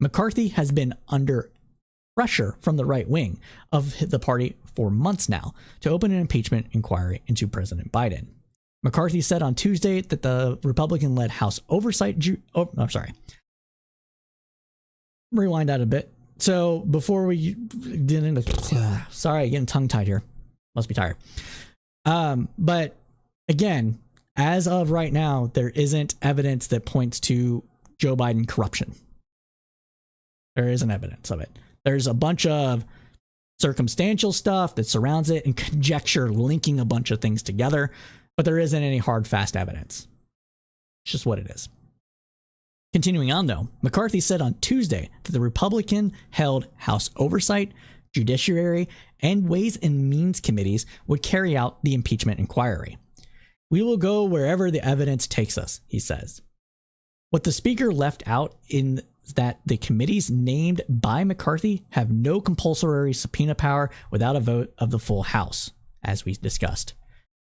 McCarthy has been under pressure from the right wing of the party for months now to open an impeachment inquiry into President Biden. McCarthy said on Tuesday that the Republican-led House Oversight... Rewind that a bit. So before we get into... Sorry, getting tongue-tied here. Must be tired. But again, as of right now, there isn't evidence that points to Joe Biden corruption. There isn't evidence of it. There's a bunch of circumstantial stuff that surrounds it and conjecture linking a bunch of things together, but there isn't any hard, fast evidence. It's just what it is. Continuing on, though, McCarthy said on Tuesday that the Republican-held House Oversight, Judiciary, and Ways and Means committees would carry out the impeachment inquiry. We will go wherever the evidence takes us, he says. What the speaker left out in that the committees named by McCarthy have no compulsory subpoena power without a vote of the full House, as we discussed.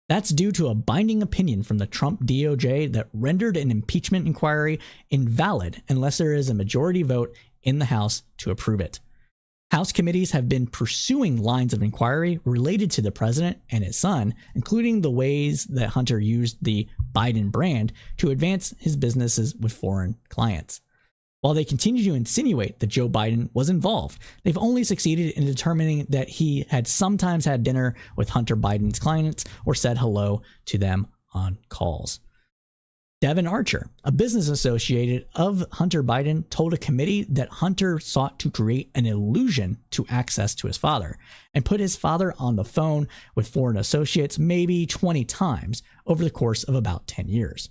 That's due to a binding opinion from the Trump DOJ that rendered an impeachment inquiry invalid unless there is a majority vote in the House to approve it. House committees have been pursuing lines of inquiry related to the president and his son, including the ways that Hunter used the Biden brand to advance his businesses with foreign clients. While they continue to insinuate that Joe Biden was involved, they've only succeeded in determining that he had sometimes had dinner with Hunter Biden's clients or said hello to them on calls. Devin Archer, a business associate of Hunter Biden, told a committee that Hunter sought to create an illusion to access to his father and put his father on the phone with foreign associates maybe 20 times over the course of about 10 years.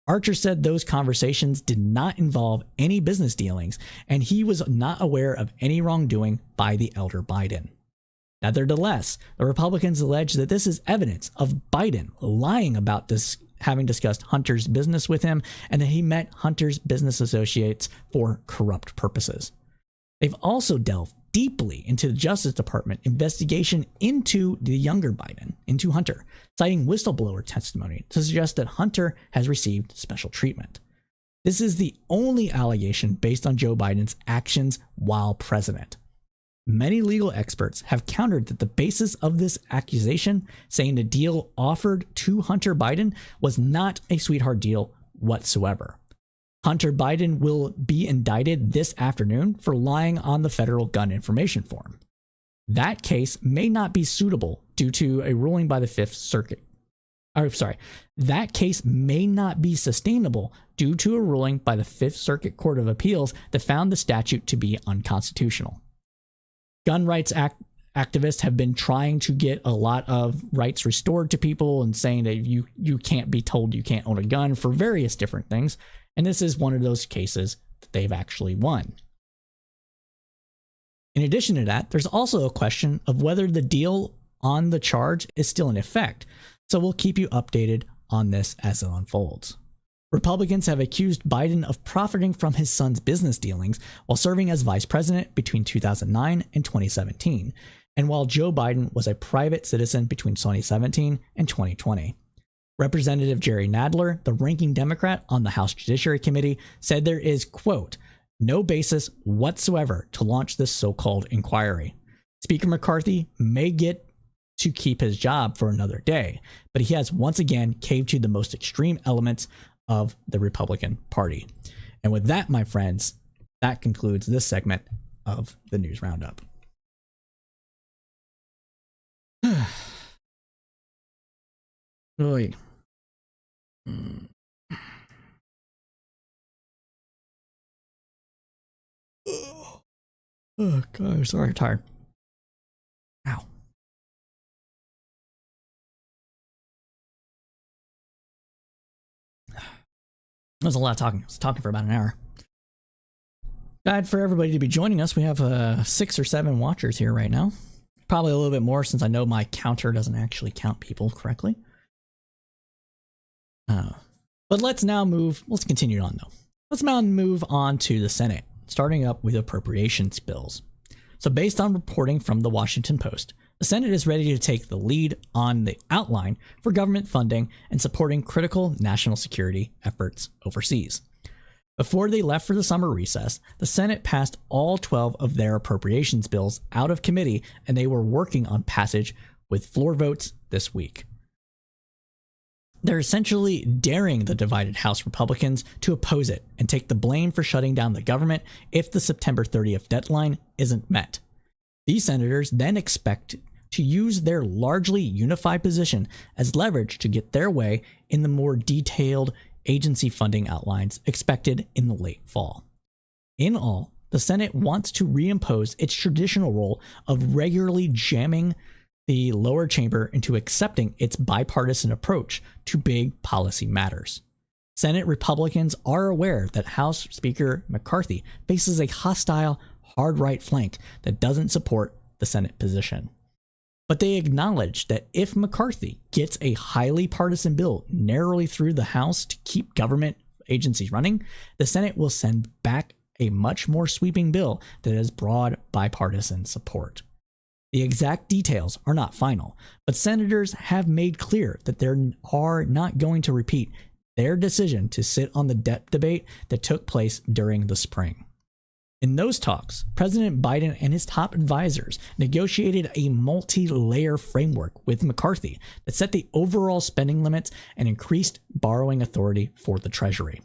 Archer said those conversations did not involve any business dealings, and he was not aware of any wrongdoing by the elder Biden. Nevertheless, the Republicans allege that this is evidence of Biden lying about this, having discussed Hunter's business with him, and that he met Hunter's business associates for corrupt purposes. They've also delved deeply into the Justice Department investigation into the younger Biden, into Hunter, citing whistleblower testimony to suggest that Hunter has received special treatment. This is the only allegation based on Joe Biden's actions while president. Many legal experts have countered that the basis of this accusation, saying the deal offered to Hunter Biden was not a sweetheart deal whatsoever. Hunter Biden will be indicted this afternoon for lying on the federal gun information form. That case may not be suitable due to a ruling by the Fifth Circuit. That case may not be sustainable due to a ruling by the Fifth Circuit Court of Appeals that found the statute to be unconstitutional. Gun rights activists have been trying to get a lot of rights restored to people and saying that you can't be told you can't own a gun for various different things. And this is one of those cases that they've actually won. In addition to that, there's also a question of whether the deal on the charge is still in effect. So we'll keep you updated on this as it unfolds. Republicans have accused Biden of profiting from his son's business dealings while serving as vice president between 2009 and 2017, and while Joe Biden was a private citizen between 2017 and 2020. Representative Jerry Nadler, the ranking Democrat on the House Judiciary Committee, said there is, quote, no basis whatsoever to launch this so-called inquiry. Speaker McCarthy may get to keep his job for another day, but he has once again caved to the most extreme elements of the Republican Party. And with that, my friends, that concludes this segment of the News Roundup. Oy. Oh, God, sorry, I'm tired. Ow. That was a lot of talking. I was talking for about an hour. Glad for everybody to be joining us. We have 6 or 7 watchers here right now. Probably a little bit more since I know my counter doesn't actually count people correctly. But let's continue on though. Let's now move on to the Senate, starting up with appropriations bills. So based on reporting from the Washington Post, the Senate is ready to take the lead on the outline for government funding and supporting critical national security efforts overseas. Before they left for the summer recess, the Senate passed all 12 of their appropriations bills out of committee, and they were working on passage with floor votes this week. They're essentially daring the divided House Republicans to oppose it and take the blame for shutting down the government if the September 30th deadline isn't met. These senators then expect to use their largely unified position as leverage to get their way in the more detailed agency funding outlines expected in the late fall. In all, the Senate wants to reimpose its traditional role of regularly jamming the lower chamber into accepting its bipartisan approach to big policy matters. Senate Republicans are aware that House Speaker McCarthy faces a hostile, hard right flank that doesn't support the Senate position. But they acknowledge that if McCarthy gets a highly partisan bill narrowly through the House to keep government agencies running, the Senate will send back a much more sweeping bill that has broad bipartisan support. The exact details are not final, but senators have made clear that they are not going to repeat their decision to sit on the debt debate that took place during the spring. In those talks, President Biden and his top advisors negotiated a multi-layer framework with McCarthy that set the overall spending limits and increased borrowing authority for the Treasury.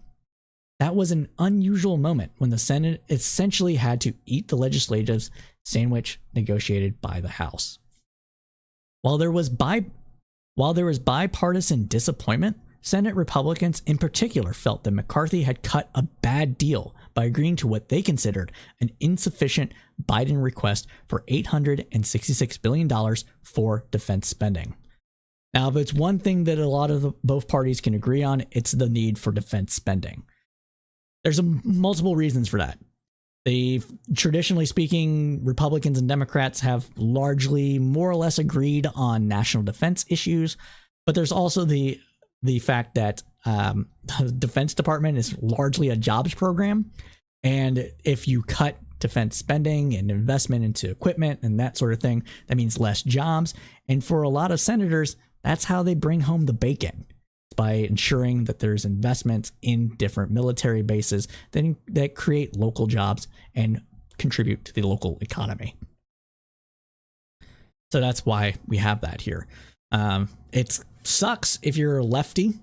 That was an unusual moment when the Senate essentially had to eat the legislative sandwich negotiated by the House. While there was bipartisan disappointment, Senate Republicans in particular felt that McCarthy had cut a bad deal by agreeing to what they considered an insufficient Biden request for $866 billion for defense spending. Now, if it's one thing that a lot of both parties can agree on, it's the need for defense spending. There's multiple reasons for that. Traditionally speaking, Republicans and Democrats have largely more or less agreed on national defense issues, but there's also the fact that the Defense Department is largely a jobs program, and if you cut defense spending and investment into equipment and that sort of thing, that means less jobs. And for a lot of senators, that's how they bring home the bacon, by ensuring that there's investments in different military bases that create local jobs and contribute to the local economy. So that's why we have that here. It sucks if you're a lefty.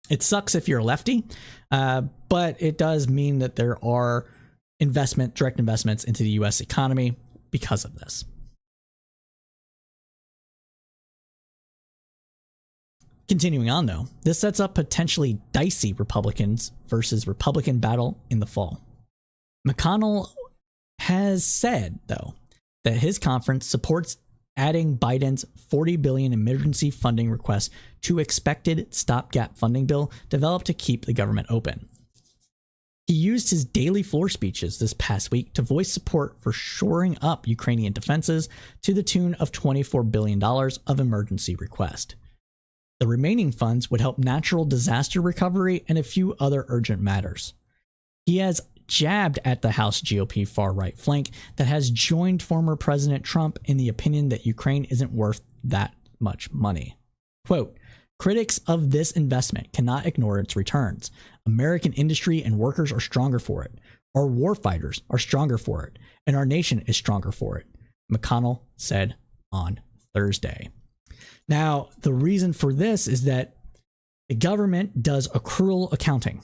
But it does mean that there are direct investments into the U.S. economy because of this. Continuing on, though, this sets up potentially dicey Republicans versus Republican battle in the fall. McConnell has said, though, that his conference supports adding Biden's $40 billion emergency funding request to expected stopgap funding bill developed to keep the government open. He used his daily floor speeches this past week to voice support for shoring up Ukrainian defenses to the tune of $24 billion of emergency request. The remaining funds would help natural disaster recovery and a few other urgent matters. He has jabbed at the House GOP far-right flank that has joined former President Trump in the opinion that Ukraine isn't worth that much money. Quote, critics of this investment cannot ignore its returns. American industry and workers are stronger for it. Our warfighters are stronger for it. And our nation is stronger for it, McConnell said on Thursday. Now, the reason for this is that the government does accrual accounting.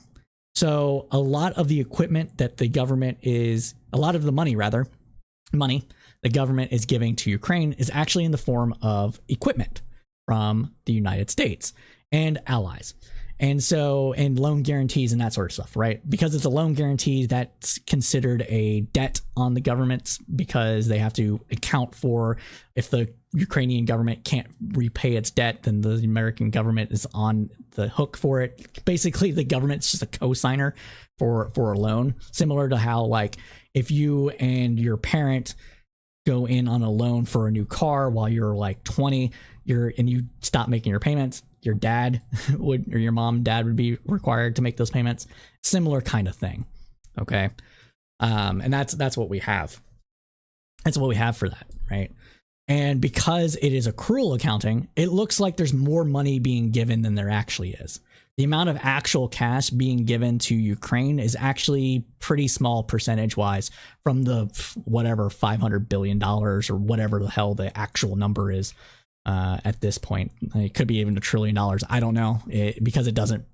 So a lot of the equipment that the government is, a lot of the money the government is giving to Ukraine is actually in the form of equipment from the United States and allies. And so, and loan guarantees and that sort of stuff, right? Because it's a loan guarantee, that's considered a debt on the government because they have to account for if the Ukrainian government can't repay its debt, then the American government is on the hook for it. Basically, the government's just a co-signer for a loan, similar to how, like, if you and your parent go in on a loan for a new car while you're like 20, and you stop making your payments, your dad would, or your mom, dad would be required to make those payments. Similar kind of thing. Okay. And that's what we have. That's what we have for that, right? And because it is accrual accounting, it looks like there's more money being given than there actually is. The amount of actual cash being given to Ukraine is actually pretty small percentage wise from the whatever $500 billion or whatever the hell the actual number is at this point. It could be even $1 trillion. I don't know, because it doesn't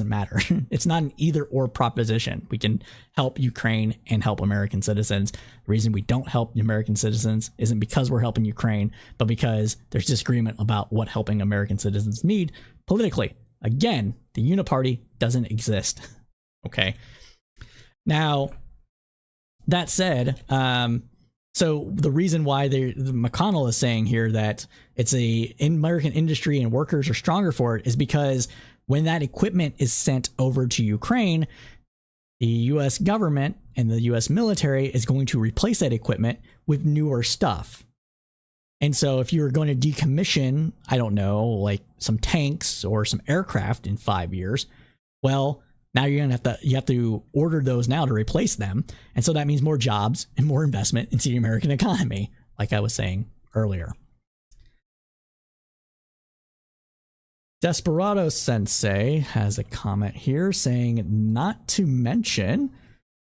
matter. It's not an either or proposition. We can help Ukraine and help American citizens. The reason we don't help American citizens isn't because we're helping Ukraine, but because there's disagreement about what helping American citizens need politically. Again, the uniparty doesn't exist. Okay. Now, that said, so the reason why the McConnell is saying here that it's American industry and workers are stronger for it is because when that equipment is sent over to Ukraine, the U.S. government and the U.S. military is going to replace that equipment with newer stuff. And so if you're going to decommission, I don't know, like some tanks or some aircraft in 5 years, well, now you have to order those now to replace them. And so that means more jobs and more investment into the American economy, like I was saying earlier. Desperado Sensei has a comment here saying not to mention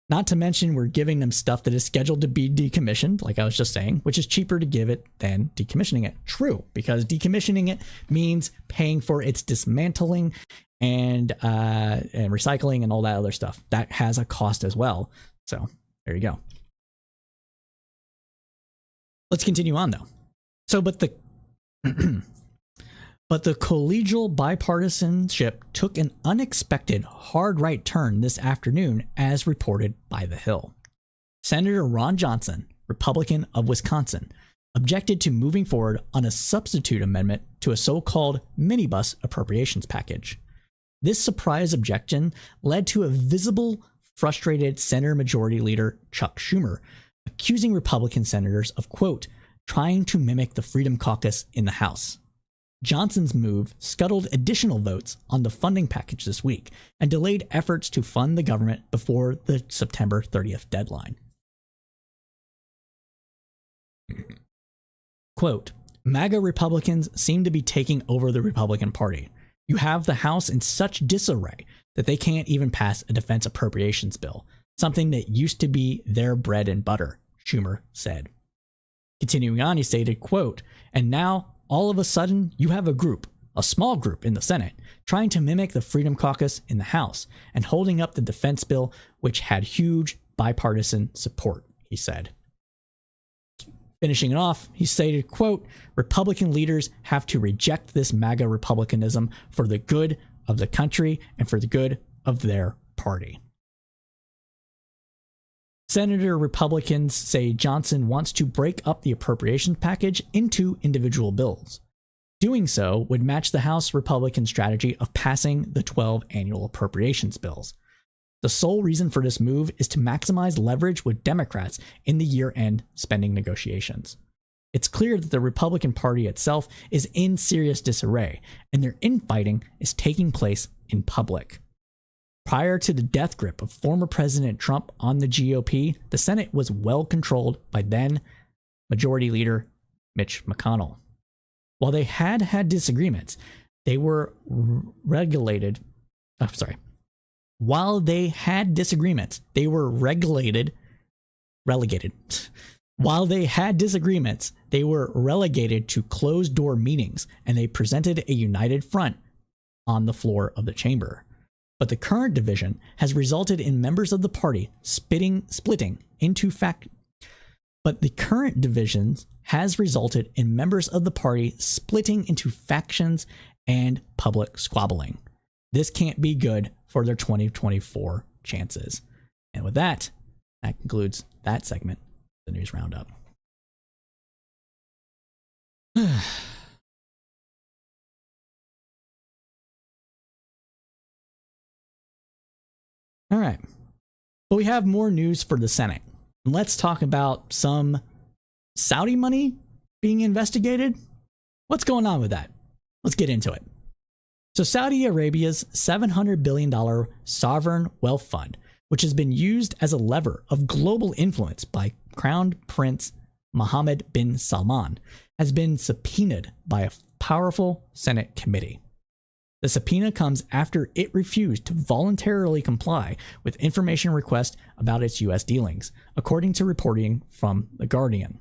we're giving them stuff that is scheduled to be decommissioned, like I was just saying, which is cheaper to give it than decommissioning it. True, because decommissioning it means paying for its dismantling and recycling and all that other stuff. That has a cost as well. So there you go. Let's continue on though. So, but the collegial bipartisanship took an unexpected hard right turn this afternoon, as reported by The Hill. Senator Ron Johnson, Republican of Wisconsin, objected to moving forward on a substitute amendment to a so-called minibus appropriations package. This surprise objection led to a visible, frustrated Senate Majority Leader Chuck Schumer accusing Republican senators of, quote, trying to mimic the Freedom Caucus in the House. Johnson's move scuttled additional votes on the funding package this week and delayed efforts to fund the government before the September 30th deadline. Quote, MAGA Republicans seem to be taking over the Republican Party. You have the House in such disarray that they can't even pass a defense appropriations bill, something that used to be their bread and butter, Schumer said. Continuing on, he stated, quote, and now, all of a sudden, you have a small group in the Senate, trying to mimic the Freedom Caucus in the House and holding up the defense bill, which had huge bipartisan support, he said. Finishing it off, he stated, quote, Republican leaders have to reject this MAGA republicanism for the good of the country and for the good of their party. Senator Republicans say Johnson wants to break up the appropriations package into individual bills. Doing so would match the House Republican strategy of passing the 12 annual appropriations bills. The sole reason for this move is to maximize leverage with Democrats in the year-end spending negotiations. It's clear that the Republican Party itself is in serious disarray, and their infighting is taking place in public. Prior to the death grip of former President Trump on the GOP, the Senate was well controlled by then Majority Leader Mitch McConnell. While they had disagreements, they were relegated. While they had disagreements, they were relegated. While they had disagreements, they were relegated to closed-door meetings, and they presented a united front on the floor of the chamber. But the current division has resulted in members of the party splitting into factions and public squabbling. This can't be good for their 2024 chances. And with that concludes that segment of the News Roundup. All right. But we have more news for the Senate. Let's talk about some Saudi money being investigated. What's going on with that? Let's get into it. So Saudi Arabia's $700 billion sovereign wealth fund, which has been used as a lever of global influence by Crown Prince Mohammed bin Salman, has been subpoenaed by a powerful Senate committee. The subpoena comes after it refused to voluntarily comply with information requests about its U.S. dealings, according to reporting from The Guardian.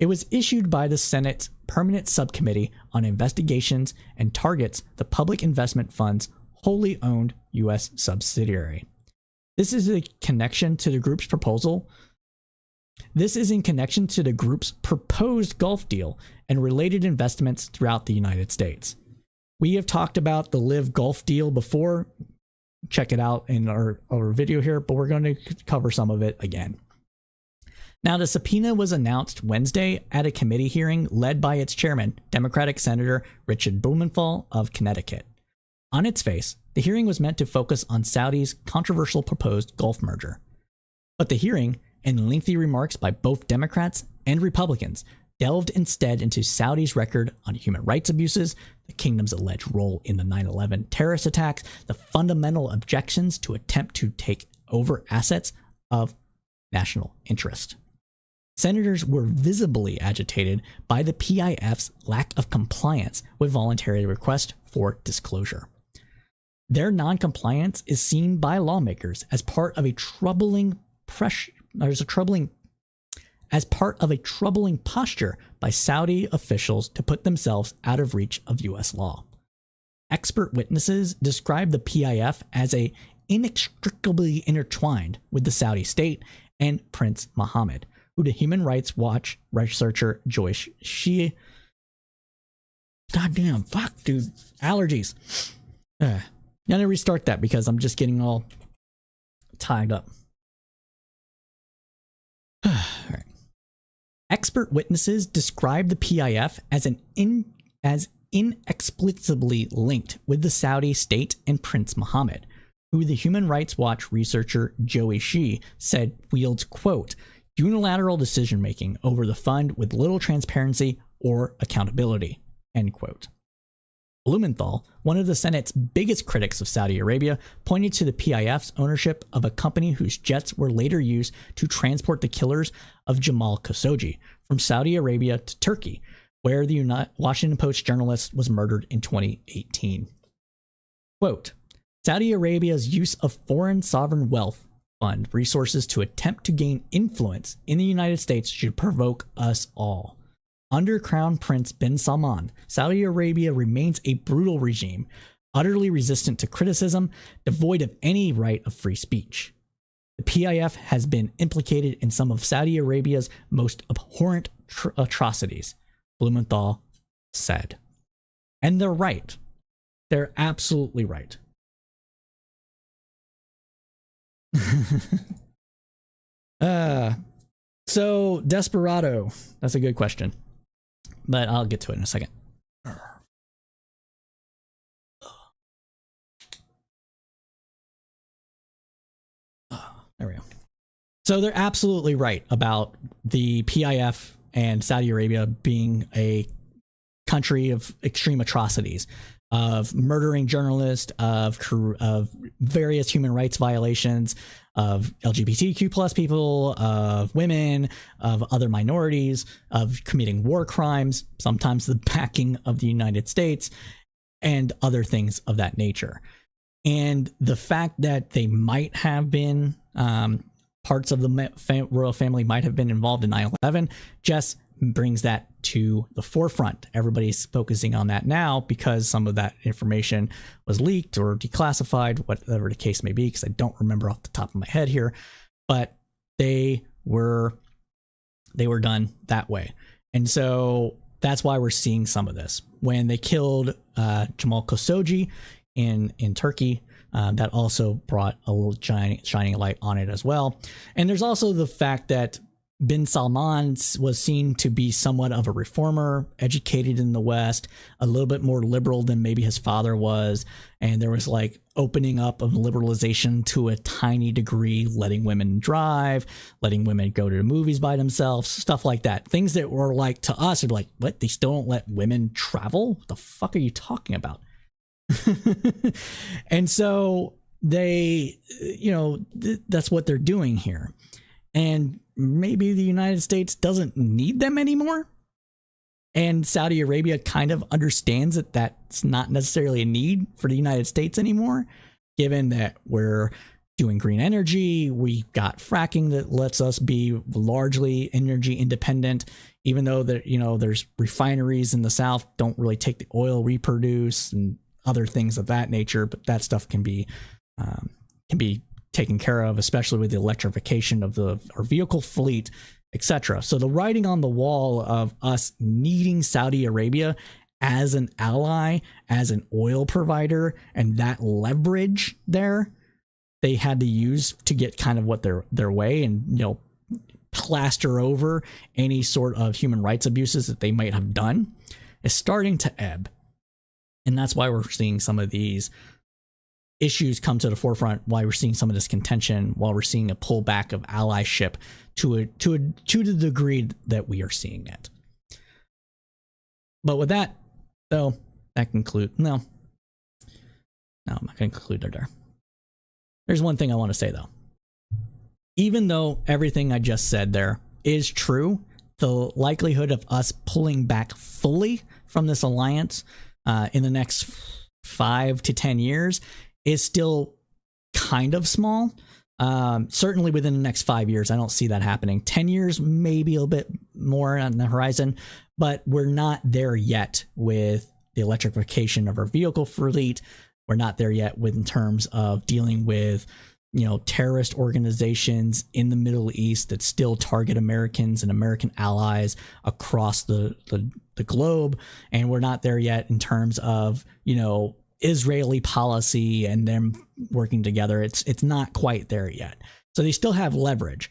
It was issued by the Senate's Permanent Subcommittee on Investigations and targets the Public Investment Fund's wholly owned U.S. subsidiary. This is in connection to the group's proposed Gulf deal and related investments throughout the United States. We have talked about the Live Gulf deal before. Check it out in our video here, but we're going to cover some of it again. Now, the subpoena was announced Wednesday at a committee hearing led by its chairman, Democratic Senator Richard Blumenthal of Connecticut. On its face, the hearing was meant to focus on Saudi's controversial proposed Gulf merger. But the hearing, and lengthy remarks by both Democrats and Republicans, delved instead into Saudi's record on human rights abuses, the kingdom's alleged role in the 9/11 terrorist attacks, the fundamental objections to attempt to take over assets of national interest. Senators were visibly agitated by the PIF's lack of compliance with voluntary requests for disclosure. Their non-compliance is seen by lawmakers as part of a troubling posture by Saudi officials to put themselves out of reach of U.S. law. expert witnesses described the PIF as a inextricably intertwined with the Saudi state and Prince Mohammed, who the Human Rights Watch researcher Joyce Shea. Goddamn, fuck, dude, allergies. I'm gonna restart that because I'm just getting all tied up. All right. Expert witnesses described the PIF as inexplicably linked with the Saudi state and Prince Mohammed, who the Human Rights Watch researcher Joey Shea said wields, quote, unilateral decision-making over the fund with little transparency or accountability, end quote. Blumenthal, one of the Senate's biggest critics of Saudi Arabia, pointed to the PIF's ownership of a company whose jets were later used to transport the killers of Jamal Khashoggi from Saudi Arabia to Turkey, where the Washington Post journalist was murdered in 2018. Quote, Saudi Arabia's use of foreign sovereign wealth fund resources to attempt to gain influence in the United States should provoke us all. Under Crown Prince bin Salman, Saudi Arabia remains a brutal regime, utterly resistant to criticism, devoid of any right of free speech. The PIF has been implicated in some of Saudi Arabia's most abhorrent atrocities, Blumenthal said. And they're right. They're absolutely right. So Desperado, that's a good question, but I'll get to it in a second. There we go. So they're absolutely right about the PIF and Saudi Arabia being a country of extreme atrocities, of murdering journalists, of various human rights violations, of LGBTQ plus people, of women, of other minorities, of committing war crimes, sometimes the backing of the United States, and other things of that nature. And the fact that they might have been, parts of the royal family might have been involved in 9/11 just brings that to the forefront. Everybody's focusing on that now because some of that information was leaked or declassified, whatever the case may be, because I don't remember off the top of my head here, but they were done that way. And so that's why we're seeing some of this. When they killed Jamal Khashoggi in Turkey, that also brought a little shining light on it as well. And there's also the fact that bin Salman was seen to be somewhat of a reformer, educated in the West, a little bit more liberal than maybe his father was. And there was like opening up of liberalization to a tiny degree, letting women drive, letting women go to the movies by themselves, stuff like that. Things that were like to us are like, what? They still don't let women travel? What the fuck are you talking about? And so they, that's what they're doing here. And maybe the United States doesn't need them anymore. And Saudi Arabia kind of understands that that's not necessarily a need for the United States anymore, given that we're doing green energy. We've got fracking that lets us be largely energy independent, even though that, there's refineries in the South don't really take the oil we produce and other things of that nature. But that stuff can be taken care of, especially with the electrification of our vehicle fleet, etc. So the writing on the wall of us needing Saudi Arabia as an ally, as an oil provider, and that leverage there, they had to use to get kind of what their way and, plaster over any sort of human rights abuses that they might have done, is starting to ebb. And that's why we're seeing some of these issues come to the forefront, why we're seeing some of this contention, while we're seeing a pullback of allyship to the degree that we are seeing it. But with that, though, that conclude. No, I'm not going to conclude there. There's one thing I want to say, though. Even though everything I just said there is true, the likelihood of us pulling back fully from this alliance in the next 5 to 10 years is still kind of small. Certainly within the next 5 years, I don't see that happening. 10 years, maybe a little bit more on the horizon, but we're not there yet with the electrification of our vehicle fleet. We're not there yet in terms of dealing with, terrorist organizations in the Middle East that still target Americans and American allies across the globe. And we're not there yet in terms of, Israeli policy and them working together. It's not quite there yet. So they still have leverage,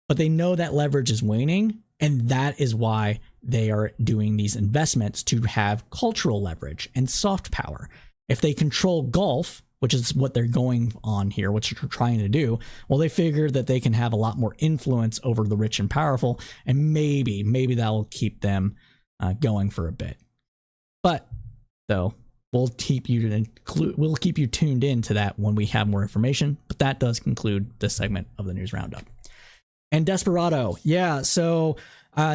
but they know that leverage is waning. And that is why they are doing these investments to have cultural leverage and soft power. If they control Gulf, which is what they're going on here, which they're trying to do, well, they figure that they can have a lot more influence over the rich and powerful, and maybe that will keep them going for a bit. But though, we'll keep you tuned in to that when we have more information. But that does conclude this segment of the News Roundup. And Desperado, yeah. So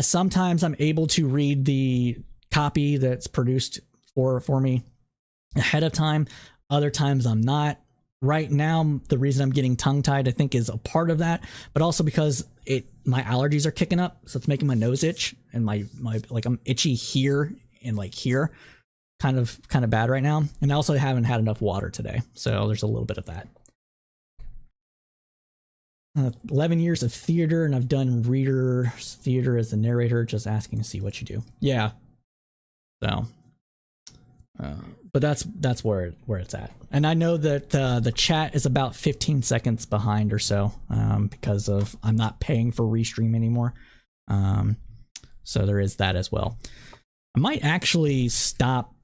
sometimes I'm able to read the copy that's produced for me ahead of time. Other times I'm not. Right now, the reason I'm getting tongue-tied, I think, is a part of that, but also because my allergies are kicking up, so it's making my nose itch, and my I'm itchy here and here, kind of bad right now. And I also haven't had enough water today, so there's a little bit of that. 11 years of theater, and I've done reader theater as the narrator, just asking to see what you do. Yeah. So. But that's where it's at, and I know that the chat is about 15 seconds behind or so because of I'm not paying for Restream anymore, so there is that as well. I might actually stop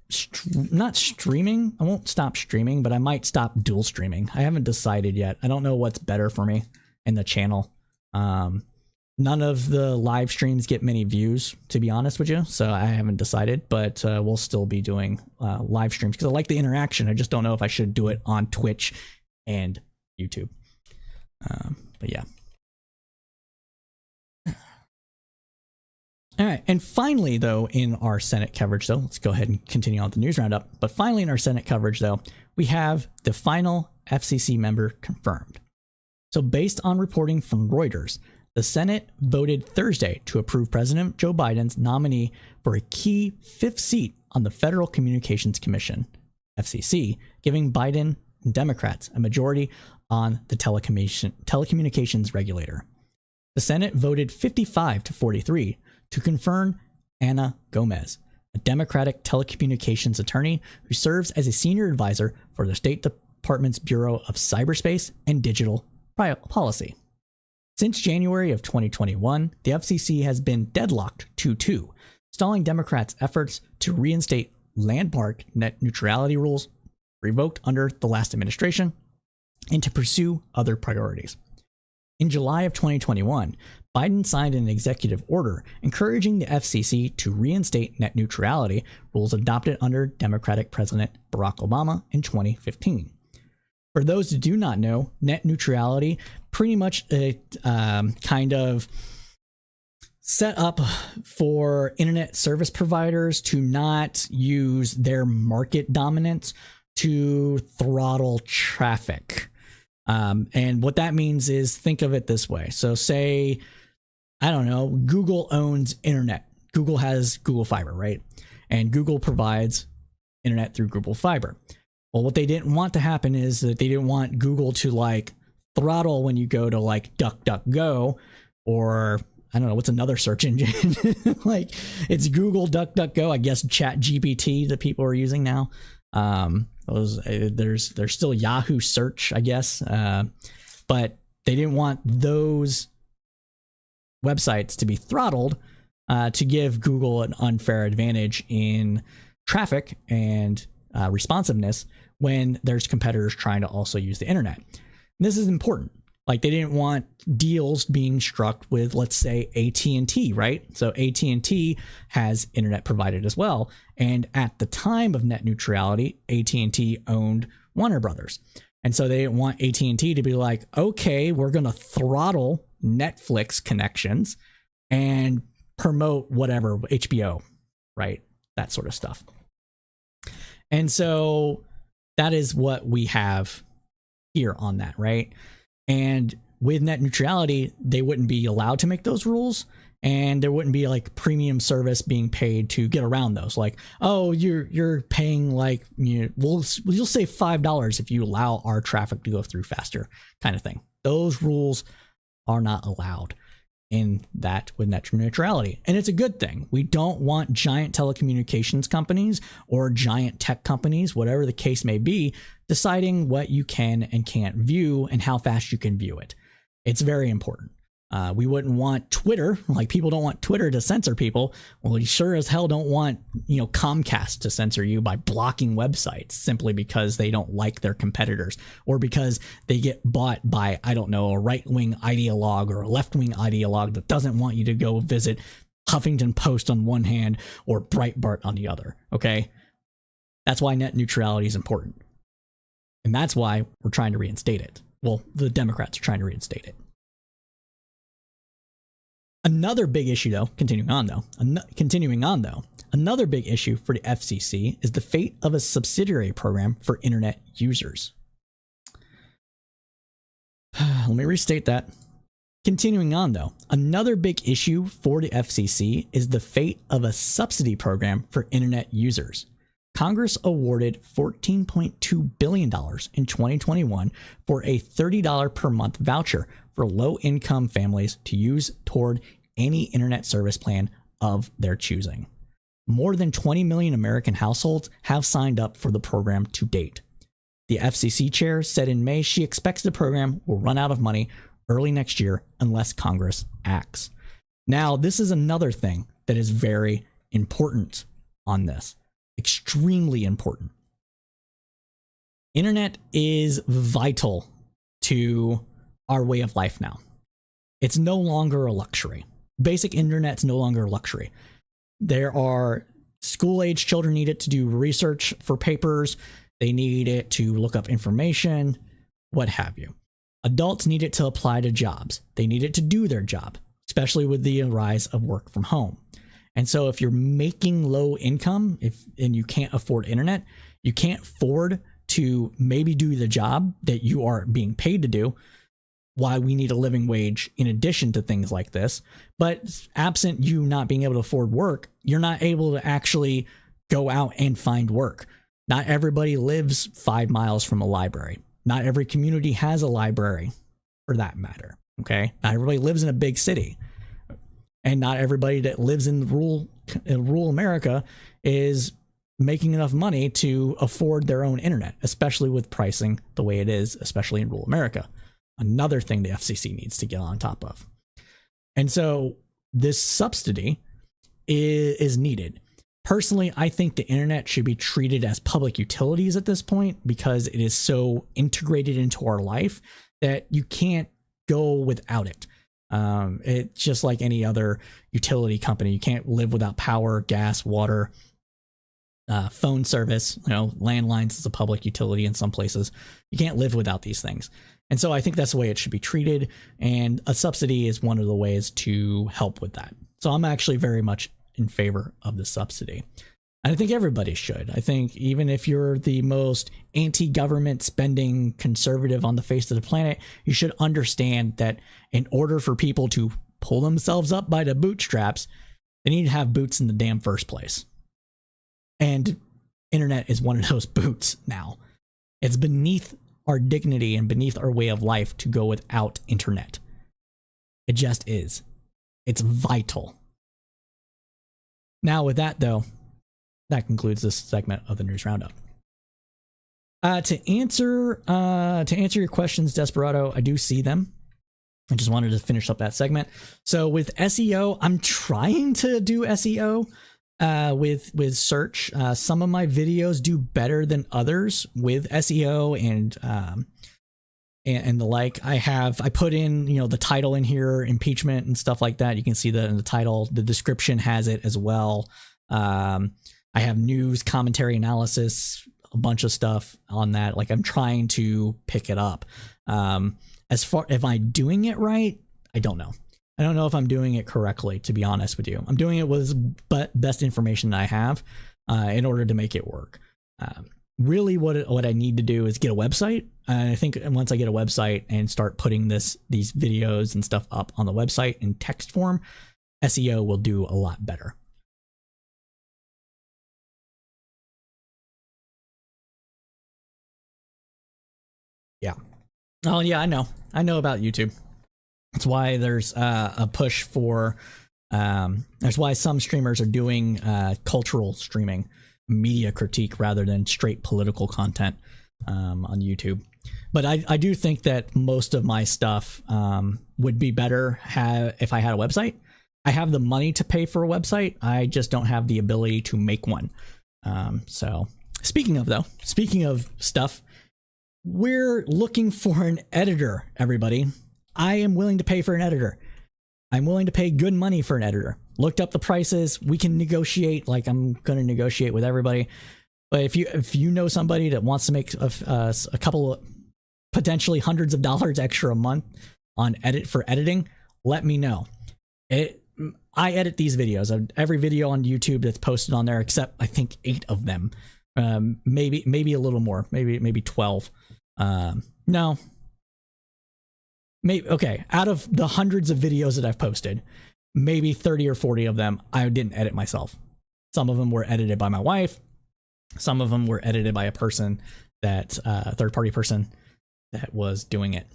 not streaming. I won't stop streaming, but I might stop dual streaming. I haven't decided yet. I don't know what's better for me in the channel. None of the live streams get many views, to be honest with you, so I haven't decided, but we'll still be doing live streams because I like the interaction. I just don't know if I should do it on Twitch and YouTube. But yeah. All right, and finally, though, in our Senate coverage, though, let's go ahead and continue on with the news roundup. But finally, in our Senate coverage, though, we have the final FCC member confirmed. So based on reporting from Reuters, the Senate voted Thursday to approve President Joe Biden's nominee for a key fifth seat on the Federal Communications Commission, FCC, giving Biden and Democrats a majority on the telecommunications regulator. The Senate voted 55-43 to confirm Ana Gomez, a Democratic telecommunications attorney who serves as a senior advisor for the State Department's Bureau of Cyberspace and Digital Policy. Since January of 2021, the FCC has been deadlocked 2-2, stalling Democrats' efforts to reinstate landmark net neutrality rules revoked under the last administration and to pursue other priorities. In July of 2021, Biden signed an executive order encouraging the FCC to reinstate net neutrality rules adopted under Democratic President Barack Obama in 2015. For those who do not know, net neutrality pretty much kind of set up for internet service providers to not use their market dominance to throttle traffic. And what that means is, think of it this way. So say, I don't know, Google owns internet. Google has Google Fiber, right? And Google provides internet through Google Fiber. Well, what they didn't want to happen is that they didn't want Google to throttle when you go to DuckDuckGo, or I don't know, what's another search engine? It's Google, DuckDuckGo, I guess ChatGPT that people are using now. There's still Yahoo search, I guess. But they didn't want those websites to be throttled to give Google an unfair advantage in traffic and responsiveness when there's competitors trying to also use the internet. And this is important. They didn't want deals being struck with, let's say, AT&T, right? So AT&T has internet provided as well. And at the time of net neutrality, AT&T owned Warner Brothers. And so they didn't want AT&T to be like, okay, we're going to throttle Netflix connections and promote whatever, HBO, right? That sort of stuff. And so that is what we have here on that, right? And with net neutrality, they wouldn't be allowed to make those rules. and there wouldn't be like premium service being paid to get around those. Like, oh, you're paying like, you'll save $5 if you allow our traffic to go through faster, kind of thing. Those rules are not allowed in that with net neutrality, and it's a good thing. We don't want giant telecommunications companies or giant tech companies, whatever the case may be, deciding what you can and can't view and how fast you can view it. It's very important. We wouldn't want Twitter, like people don't want Twitter to censor people. Well, you sure as hell don't want, Comcast to censor you by blocking websites simply because they don't like their competitors or because they get bought by, I don't know, a right-wing ideologue or a left-wing ideologue that doesn't want you to go visit Huffington Post on one hand or Breitbart on the other. Okay. That's why net neutrality is important. And that's why we're trying to reinstate it. Well, the Democrats are trying to reinstate it. Another big issue, though, continuing on, another big issue for the FCC is the fate of a subsidiary program for internet users. Let me restate that. Continuing on, though, another big issue for the FCC is the fate of a subsidy program for internet users. Congress awarded $14.2 billion in 2021 for a $30 per month voucher for low-income families to use toward any internet service plan of their choosing. More than 20 million American households have signed up for the program to date. The FCC chair said in May she expects the program will run out of money early next year unless Congress acts. Now, this is another thing that is very important on this. Extremely important. Internet is vital to our way of life now. It's no longer a luxury. Basic internet's no longer a luxury. There are school-age children need it to do research for papers. They need it to look up information, what have you. Adults need it to apply to jobs. They need it to do their job, especially with the rise of work from home. And so if you're making low income, and you can't afford internet, you can't afford to maybe do the job that you are being paid to do, why we need a living wage in addition to things like this. But absent you not being able to afford work, you're not able to actually go out and find work. Not everybody lives 5 miles from a library. Not every community has a library, for that matter. Okay? Not everybody lives in a big city. And not everybody that lives in rural America is making enough money to afford their own internet, especially with pricing the way it is, especially in rural America. Another thing the FCC needs to get on top of. And so this subsidy is needed. Personally, I think the internet should be treated as public utilities at this point because it is so integrated into our life that you can't go without it. It's just like any other utility company. You can't live without power, gas, water, phone service. Landlines is a public utility in some places. You can't live without these things. And so I think that's the way it should be treated. And a subsidy is one of the ways to help with that. So I'm actually very much in favor of the subsidy. And I think everybody should. I think even if you're the most anti-government spending conservative on the face of the planet, you should understand that in order for people to pull themselves up by the bootstraps, they need to have boots in the damn first place. And internet is one of those boots now. It's beneath our dignity and beneath our way of life to go without internet. It just is. It's vital. Now with that though, that concludes this segment of the News Roundup. To answer your questions, Desperado, I do see them. I just wanted to finish up that segment. So with SEO, I'm trying to do SEO with search. Some of my videos do better than others with SEO and the like. I put in, the title in here, impeachment and stuff like that. You can see that in the title. The description has it as well. I have news, commentary, analysis, a bunch of stuff on that. Like I'm trying to pick it up. As far if I'm doing it right, I don't know. I don't know if I'm doing it correctly, to be honest with you. I'm doing it with best information that I have in order to make it work. Really what I need to do is get a website. And I think once I get a website and start putting these videos and stuff up on the website in text form, SEO will do a lot better. Yeah. Oh yeah, I know about YouTube. That's why there's a push for there's why some streamers are doing cultural streaming, media critique rather than straight political content on YouTube. But I do think that most of my stuff would be better if I had a website. I have the money to pay for a website. I just don't have the ability to make one. So speaking of stuff, we're looking for an editor, everybody. I am willing to pay for an editor. I'm willing to pay good money for an editor. Looked up the prices. We can negotiate. Like, I'm going to negotiate with everybody. But if you know somebody that wants to make a couple of potentially hundreds of dollars extra a month on editing, let me know. I edit these videos. Every video on YouTube that's posted on there, except I think 8 of them. Maybe a little more. Maybe 12. No. Maybe, okay, out of the hundreds of videos that I've posted, maybe 30 or 40 of them I didn't edit myself. Some of them were edited by my wife. Some of them were edited by a person that third-party person that was doing it.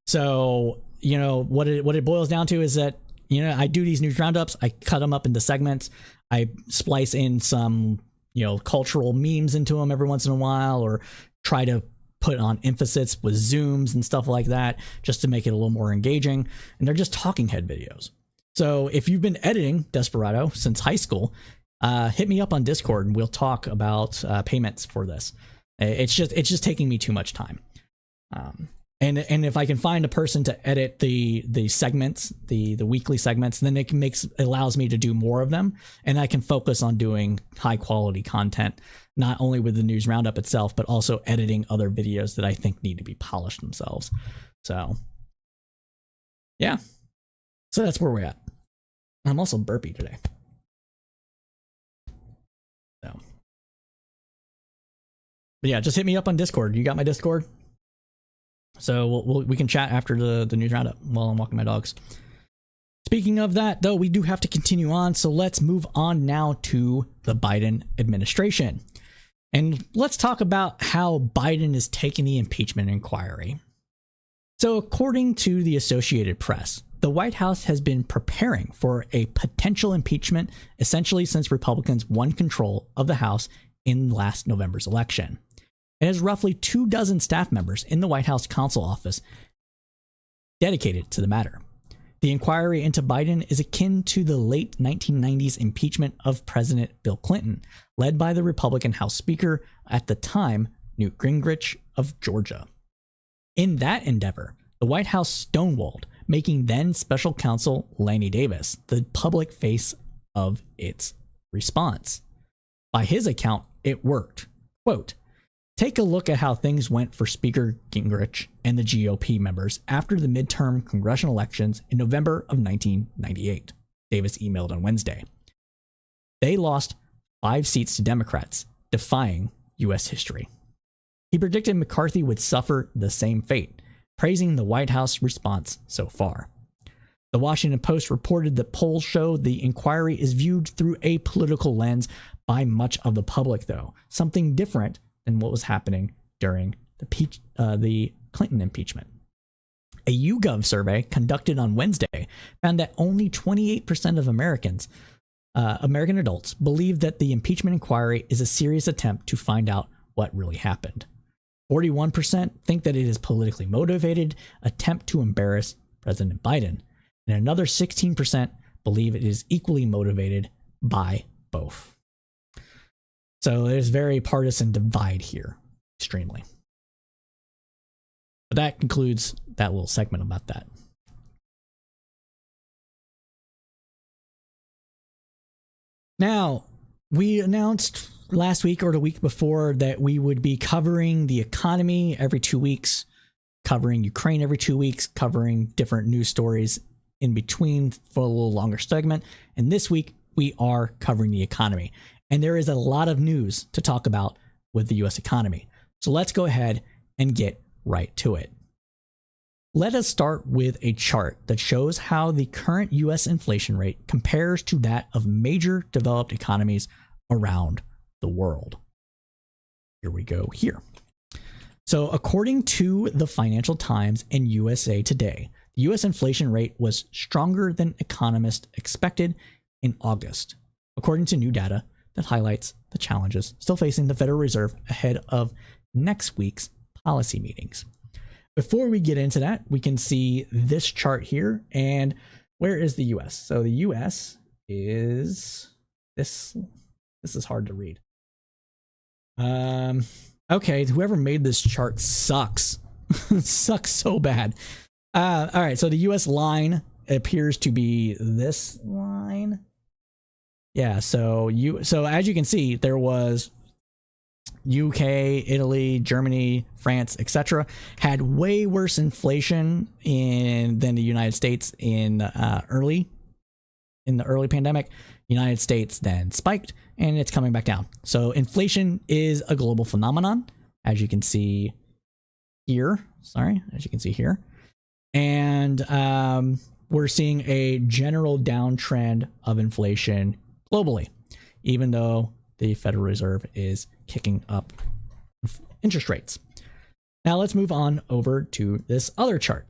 So, you know, what it boils down to is that, you know, I do these news roundups. I cut them up into segments. I splice in some, you know, cultural memes into them every once in a while, or try to put on emphasis with zooms and stuff like that just to make it a little more engaging. And they're just talking head videos. So if you've been editing Desperado since high school, hit me up on Discord and we'll talk about payments for this. It's just taking me too much time. And if I can find a person to edit the segments, the weekly segments, then it allows me to do more of them, and I can focus on doing high quality content, not only with the news roundup itself, but also editing other videos that I think need to be polished themselves. So yeah, so that's where we're at. I'm also burpy today. So, but yeah, just hit me up on Discord. You got my Discord? So we can chat after the news roundup while I'm walking my dogs. Speaking of that, though, we do have to continue on. So let's move on now to the Biden administration. And let's talk about how Biden is taking the impeachment inquiry. So according to the Associated Press, the White House has been preparing for a potential impeachment essentially since Republicans won control of the House in last November's election. It has roughly 24 staff members in the White House counsel office dedicated to the matter. The inquiry into Biden is akin to the late 1990s impeachment of President Bill Clinton, led by the Republican House Speaker at the time, Newt Gingrich of Georgia. In that endeavor, the White House stonewalled, making then special counsel Lanny Davis the public face of its response. By his account, it worked. Quote, "Take a look at how things went for Speaker Gingrich and the GOP members after the midterm congressional elections in November of 1998, Davis emailed on Wednesday. They lost 5 seats to Democrats, defying U.S. history. He predicted McCarthy would suffer the same fate, praising the White House response so far. The Washington Post reported that polls show the inquiry is viewed through a political lens by much of the public, though, something different than what was happening during the Clinton impeachment. A YouGov survey conducted on Wednesday found that only 28% of American adults believe that the impeachment inquiry is a serious attempt to find out what really happened. 41% think that it is politically motivated attempt to embarrass President Biden, and another 16% believe it is equally motivated by both. So there's very partisan divide here, extremely. But that concludes that little segment about that. Now, we announced last week or the week before that we would be covering the economy every 2 weeks, covering Ukraine every 2 weeks, covering different news stories in between for a little longer segment. And this week, we are covering the economy. And there is a lot of news to talk about with the U.S. economy. So let's go ahead and get right to it. Let us start with a chart that shows how the current US inflation rate compares to that of major developed economies around the world. Here we go here. So according to the Financial Times and USA Today, the US inflation rate was stronger than economists expected in August, according to new data that highlights the challenges still facing the Federal Reserve ahead of next week's policy meetings. Before we get into that, we can see this chart here. And where is the US? So the US is this is hard to read. Okay, whoever made this chart sucks. Sucks so bad. All right, so the US line appears to be this line. Yeah, so as you can see, there was UK, Italy, Germany, France, etc. had way worse inflation than the United States in the early pandemic. United States then spiked and it's coming back down. So inflation is a global phenomenon, as you can see here. And we're seeing a general downtrend of inflation globally, even though the Federal Reserve is kicking up interest rates. Now let's move on over to this other chart.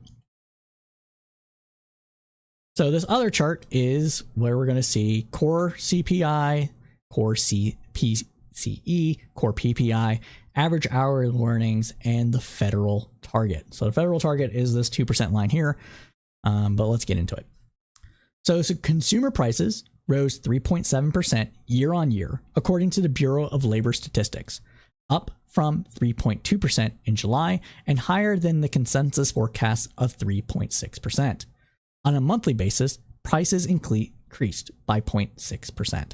So this other chart is where we're going to see core CPI, core PCE, core PPI, average hourly earnings, and the federal target. So the federal target is this 2% line here, but let's get into it. So consumer prices rose 3.7% year on year, according to the Bureau of Labor Statistics, up from 3.2% in July and higher than the consensus forecast of 3.6%. On a monthly basis, prices increased by 0.6%.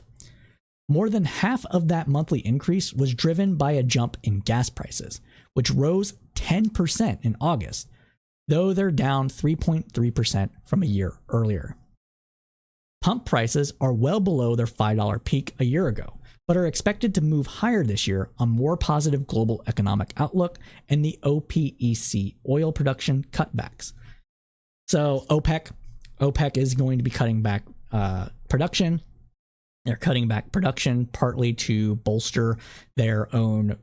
More than half of that monthly increase was driven by a jump in gas prices, which rose 10% in August, though they're down 3.3% from a year earlier. Pump prices are well below their $5 peak a year ago, but are expected to move higher this year on more positive global economic outlook and the OPEC oil production cutbacks. So OPEC is going to be cutting back production. They're cutting back production partly to bolster their own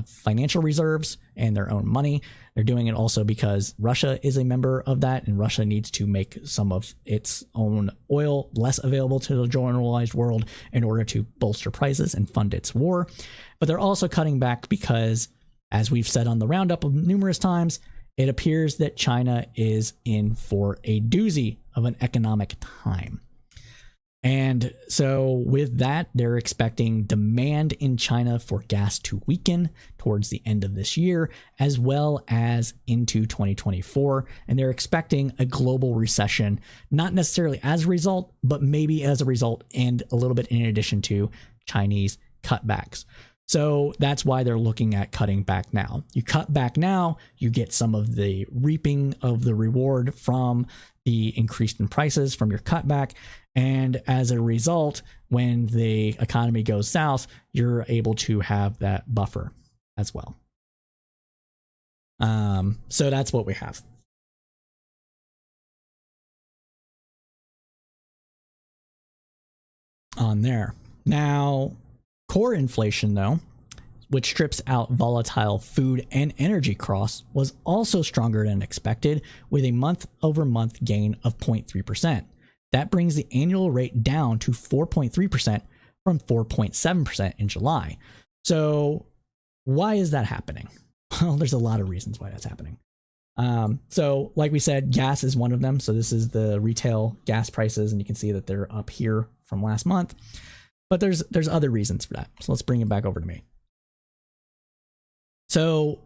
financial reserves and their own money. They're doing it also because Russia is a member of that, and Russia needs to make some of its own oil less available to the generalized world in order to bolster prices and fund its war. But they're also cutting back because, as we've said on the Roundup numerous times, it appears that China is in for a doozy of an economic time. And so with that, they're expecting demand in China for gas to weaken towards the end of this year, as well as into 2024. And they're expecting a global recession, not necessarily as a result, but maybe as a result and a little bit in addition to Chinese cutbacks. So that's why they're looking at cutting back now. You cut back now, you get some of the reaping of the reward from the increase in prices from your cutback. And as a result, when the economy goes south, you're able to have that buffer as well. So that's what we have. On there. Now, core inflation, though, which strips out volatile food and energy costs, was also stronger than expected, with a month-over-month gain of 0.3%. That brings the annual rate down to 4.3% from 4.7% in July. So why is that happening? Well, there's a lot of reasons why that's happening. So like we said, gas is one of them. So this is the retail gas prices, and you can see that they're up here from last month. But there's other reasons for that. So let's bring it back over to me. So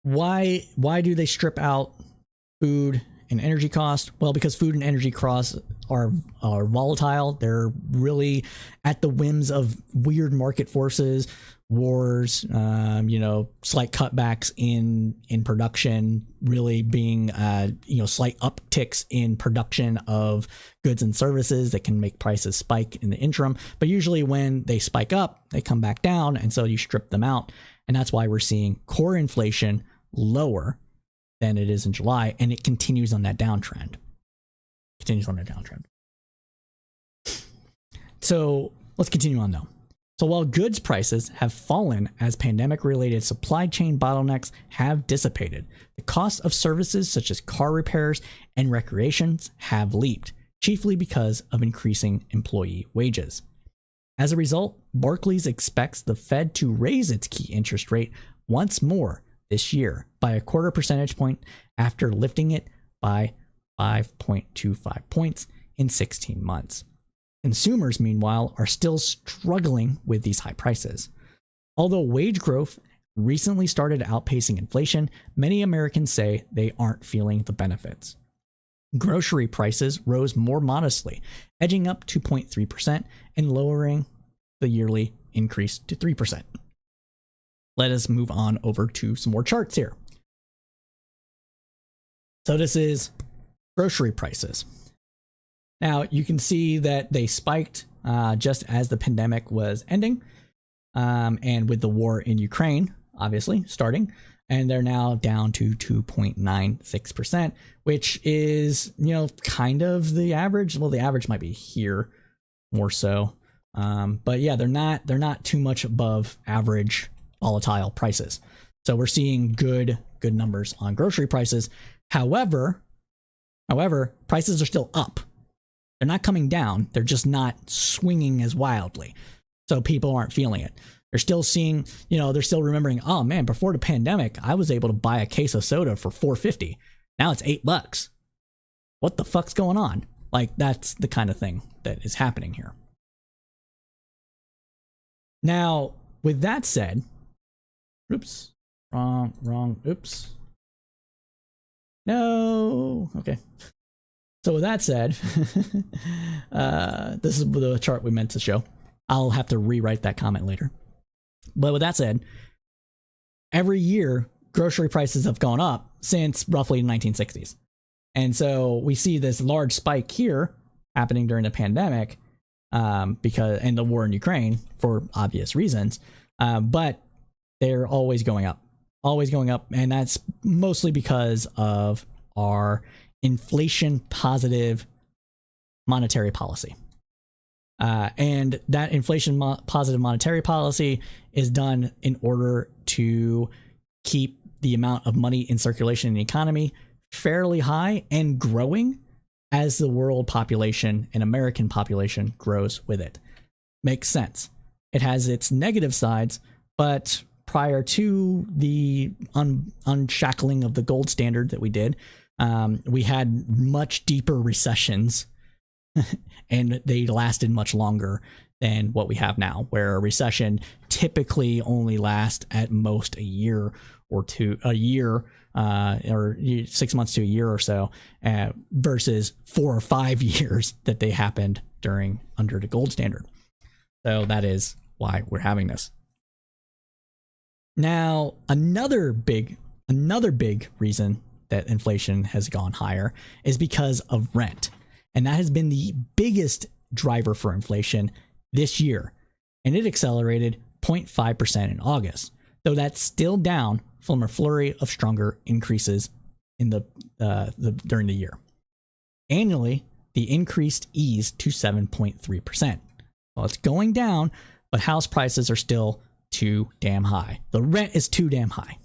why do they strip out food and energy costs? Well, because food and energy costs are volatile. They're really at the whims of weird market forces, wars, slight cutbacks in production, really being slight upticks in production of goods and services that can make prices spike in the interim. But usually when they spike up, they come back down, and so you strip them out. And that's why we're seeing core inflation lower than it is in July, and it continues on that downtrend. So let's continue on though. So while goods prices have fallen as pandemic-related supply chain bottlenecks have dissipated, the cost of services such as car repairs and recreations have leaped, chiefly because of increasing employee wages. As a result, Barclays expects the Fed to raise its key interest rate once more this year by a quarter percentage point after lifting it by 5.25 points in 16 months. Consumers, meanwhile, are still struggling with these high prices. Although wage growth recently started outpacing inflation, many Americans say they aren't feeling the benefits. Grocery prices rose more modestly, edging up 2.3% and lowering the yearly increase to 3%. Let us move on over to some more charts here. So this is grocery prices. Now, you can see that they spiked just as the pandemic was ending, and with the war in Ukraine, obviously, starting, and they're now down to 2.96%, which is, kind of the average. Well, the average might be here more so. But yeah, they're not too much above average volatile prices. So we're seeing good numbers on grocery prices. However, prices are still up. They're not coming down. They're just not swinging as wildly. So people aren't feeling it. They're still seeing, they're still remembering, oh man, before the pandemic, I was able to buy a case of soda for $4.50. Now it's $8. What the fuck's going on? Like, that's the kind of thing that is happening here. Now, with that said, oops, wrong, oops. No, okay. So with that said, this is the chart we meant to show. I'll have to rewrite that comment later. But with that said, every year, grocery prices have gone up since roughly the 1960s. And so we see this large spike here happening during the pandemic and the war in Ukraine for obvious reasons. But they're always going up. And that's mostly because of our inflation positive monetary policy. And that inflation positive monetary policy is done in order to keep the amount of money in circulation in the economy fairly high and growing as the world population and American population grows with it. Makes sense. It has its negative sides, but prior to the unshackling of the gold standard that we did, we had much deeper recessions and they lasted much longer than what we have now, where a recession typically only lasts at most a year or 6 months to a year or so, versus 4 or 5 years that they happened under the gold standard. So that is why we're having this. Now, another big reason that inflation has gone higher is because of rent. And that has been the biggest driver for inflation this year. And it accelerated 0.5% in August, though that's still down from a flurry of stronger increases in during the year. Annually, the increase eased to 7.3%. Well, it's going down, but house prices are still too damn high. The rent is too damn high.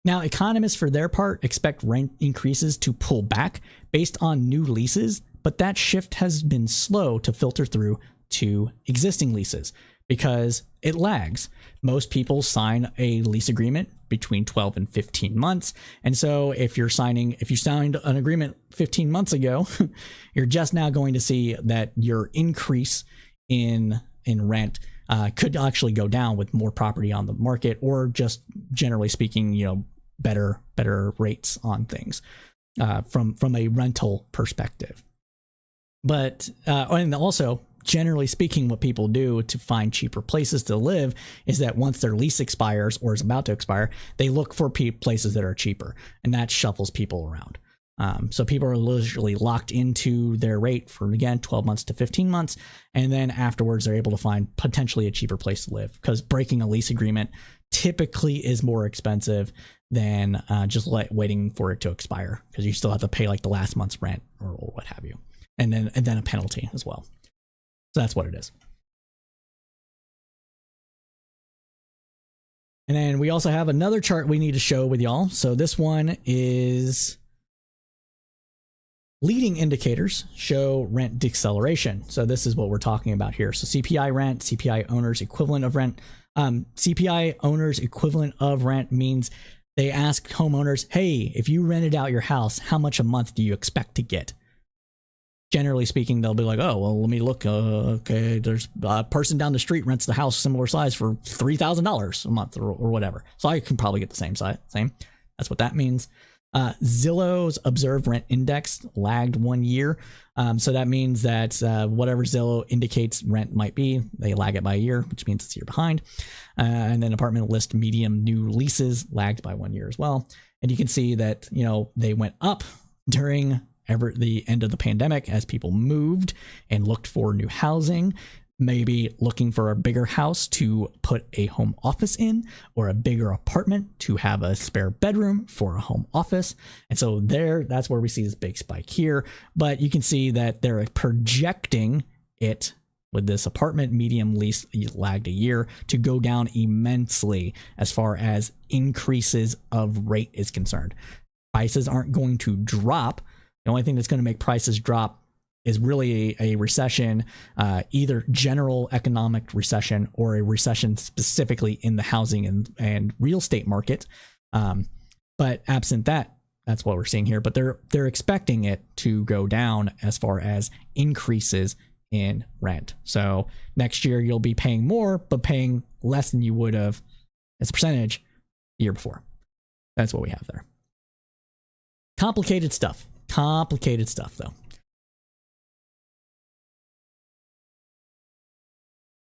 Now, economists, for their part, expect rent increases to pull back based on new leases, but that shift has been slow to filter through to existing leases because it lags. Most people sign a lease agreement between 12 and 15 months. And so if you signed an agreement 15 months ago, you're just now going to see that your increase in rent could actually go down with more property on the market, or just generally speaking, better rates on things from a rental perspective. But and also, generally speaking, what people do to find cheaper places to live is that once their lease expires or is about to expire, they look for places that are cheaper, and that shuffles people around. So people are literally locked into their rate for, again, 12 months to 15 months. And then afterwards, they're able to find potentially a cheaper place to live, because breaking a lease agreement typically is more expensive than just waiting for it to expire, because you still have to pay like the last month's rent or what have you. And then a penalty as well. So that's what it is. And then we also have another chart we need to show with y'all. So this one is leading indicators show rent deceleration. So this is what we're talking about here. So CPI rent, CPI owners equivalent of rent. CPI owners equivalent of rent means they ask homeowners, hey, if you rented out your house, how much a month do you expect to get? Generally speaking, they'll be like, oh, well, let me look. Okay, there's a person down the street rents the house similar size for $3,000 a month or whatever. So I can probably get the same size. That's what that means. Zillow's observed rent index lagged 1 year. So that means that whatever Zillow indicates rent might be, they lag it by a year, which means it's a year behind. And then apartment list medium new leases lagged by 1 year as well. And you can see that, they went up during the end of the pandemic as people moved and looked for new housing, maybe looking for a bigger house to put a home office in, or a bigger apartment to have a spare bedroom for a home office. And so that's where we see this big spike here. But you can see that they're projecting it with this apartment medium lease lagged a year to go down immensely as far as increases of rate is concerned. Prices aren't going to drop. The only thing that's going to make prices drop is really a recession, either general economic recession or a recession specifically in the housing and real estate market. But absent that, that's what we're seeing here. But they're expecting it to go down as far as increases in rent. So next year you'll be paying more, but paying less than you would have as a percentage the year before. That's what we have there. Complicated stuff, though.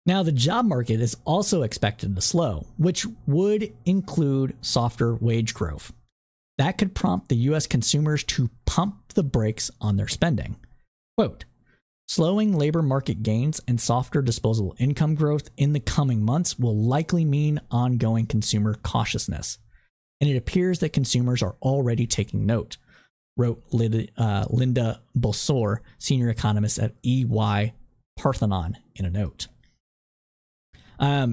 Now, the job market is also expected to slow, which would include softer wage growth. That could prompt the U.S. consumers to pump the brakes on their spending. Quote, slowing labor market gains and softer disposable income growth in the coming months will likely mean ongoing consumer cautiousness. And it appears that consumers are already taking note, wrote Linda Bosor, senior economist at EY Parthenon, in a note.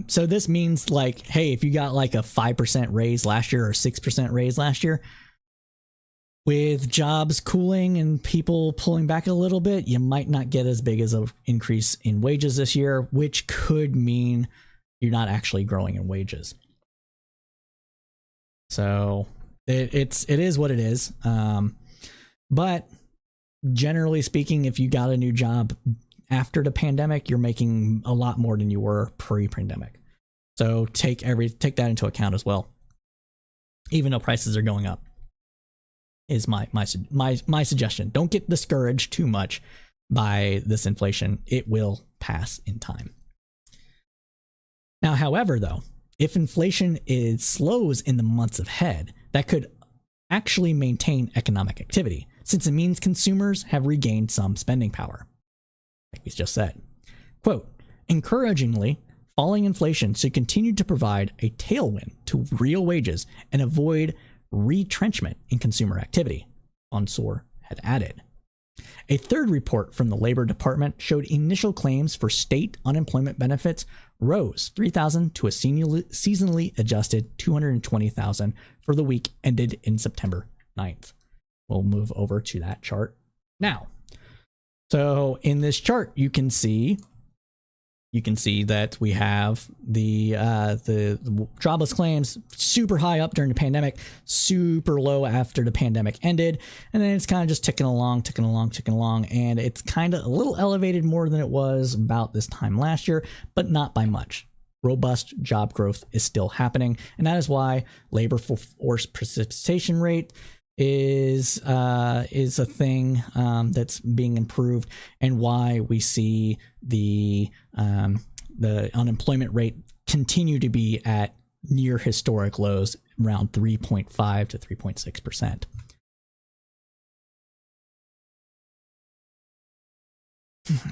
So this means like, hey, if you got like a 5% raise last year or 6% raise last year, with jobs cooling and people pulling back a little bit, you might not get as big as an increase in wages this year, which could mean you're not actually growing in wages. So it is what it is. But generally speaking, if you got a new job after the pandemic, you're making a lot more than you were pre-pandemic. So take that into account as well. Even though prices are going up, is my suggestion. Don't get discouraged too much by this inflation. It will pass in time. Now, however, though, if inflation slows in the months ahead, that could actually maintain economic activity, since it means consumers have regained some spending power. Like we just said. Quote, encouragingly, falling inflation should continue to provide a tailwind to real wages and avoid retrenchment in consumer activity, Bonsor had added. A third report from the Labor Department showed initial claims for state unemployment benefits rose 3,000 to a seasonally adjusted 220,000 for the week ended in September 9th. We'll move over to that chart now. So in this chart, you can see that we have the jobless claims super high up during the pandemic, super low after the pandemic ended, and then it's kind of just ticking along, and it's kind of a little elevated more than it was about this time last year, but not by much. Robust job growth is still happening, and that is why labor force participation rate is a thing that's being improved, and why we see the unemployment rate continue to be at near historic lows, around 3.5 to 3.6%.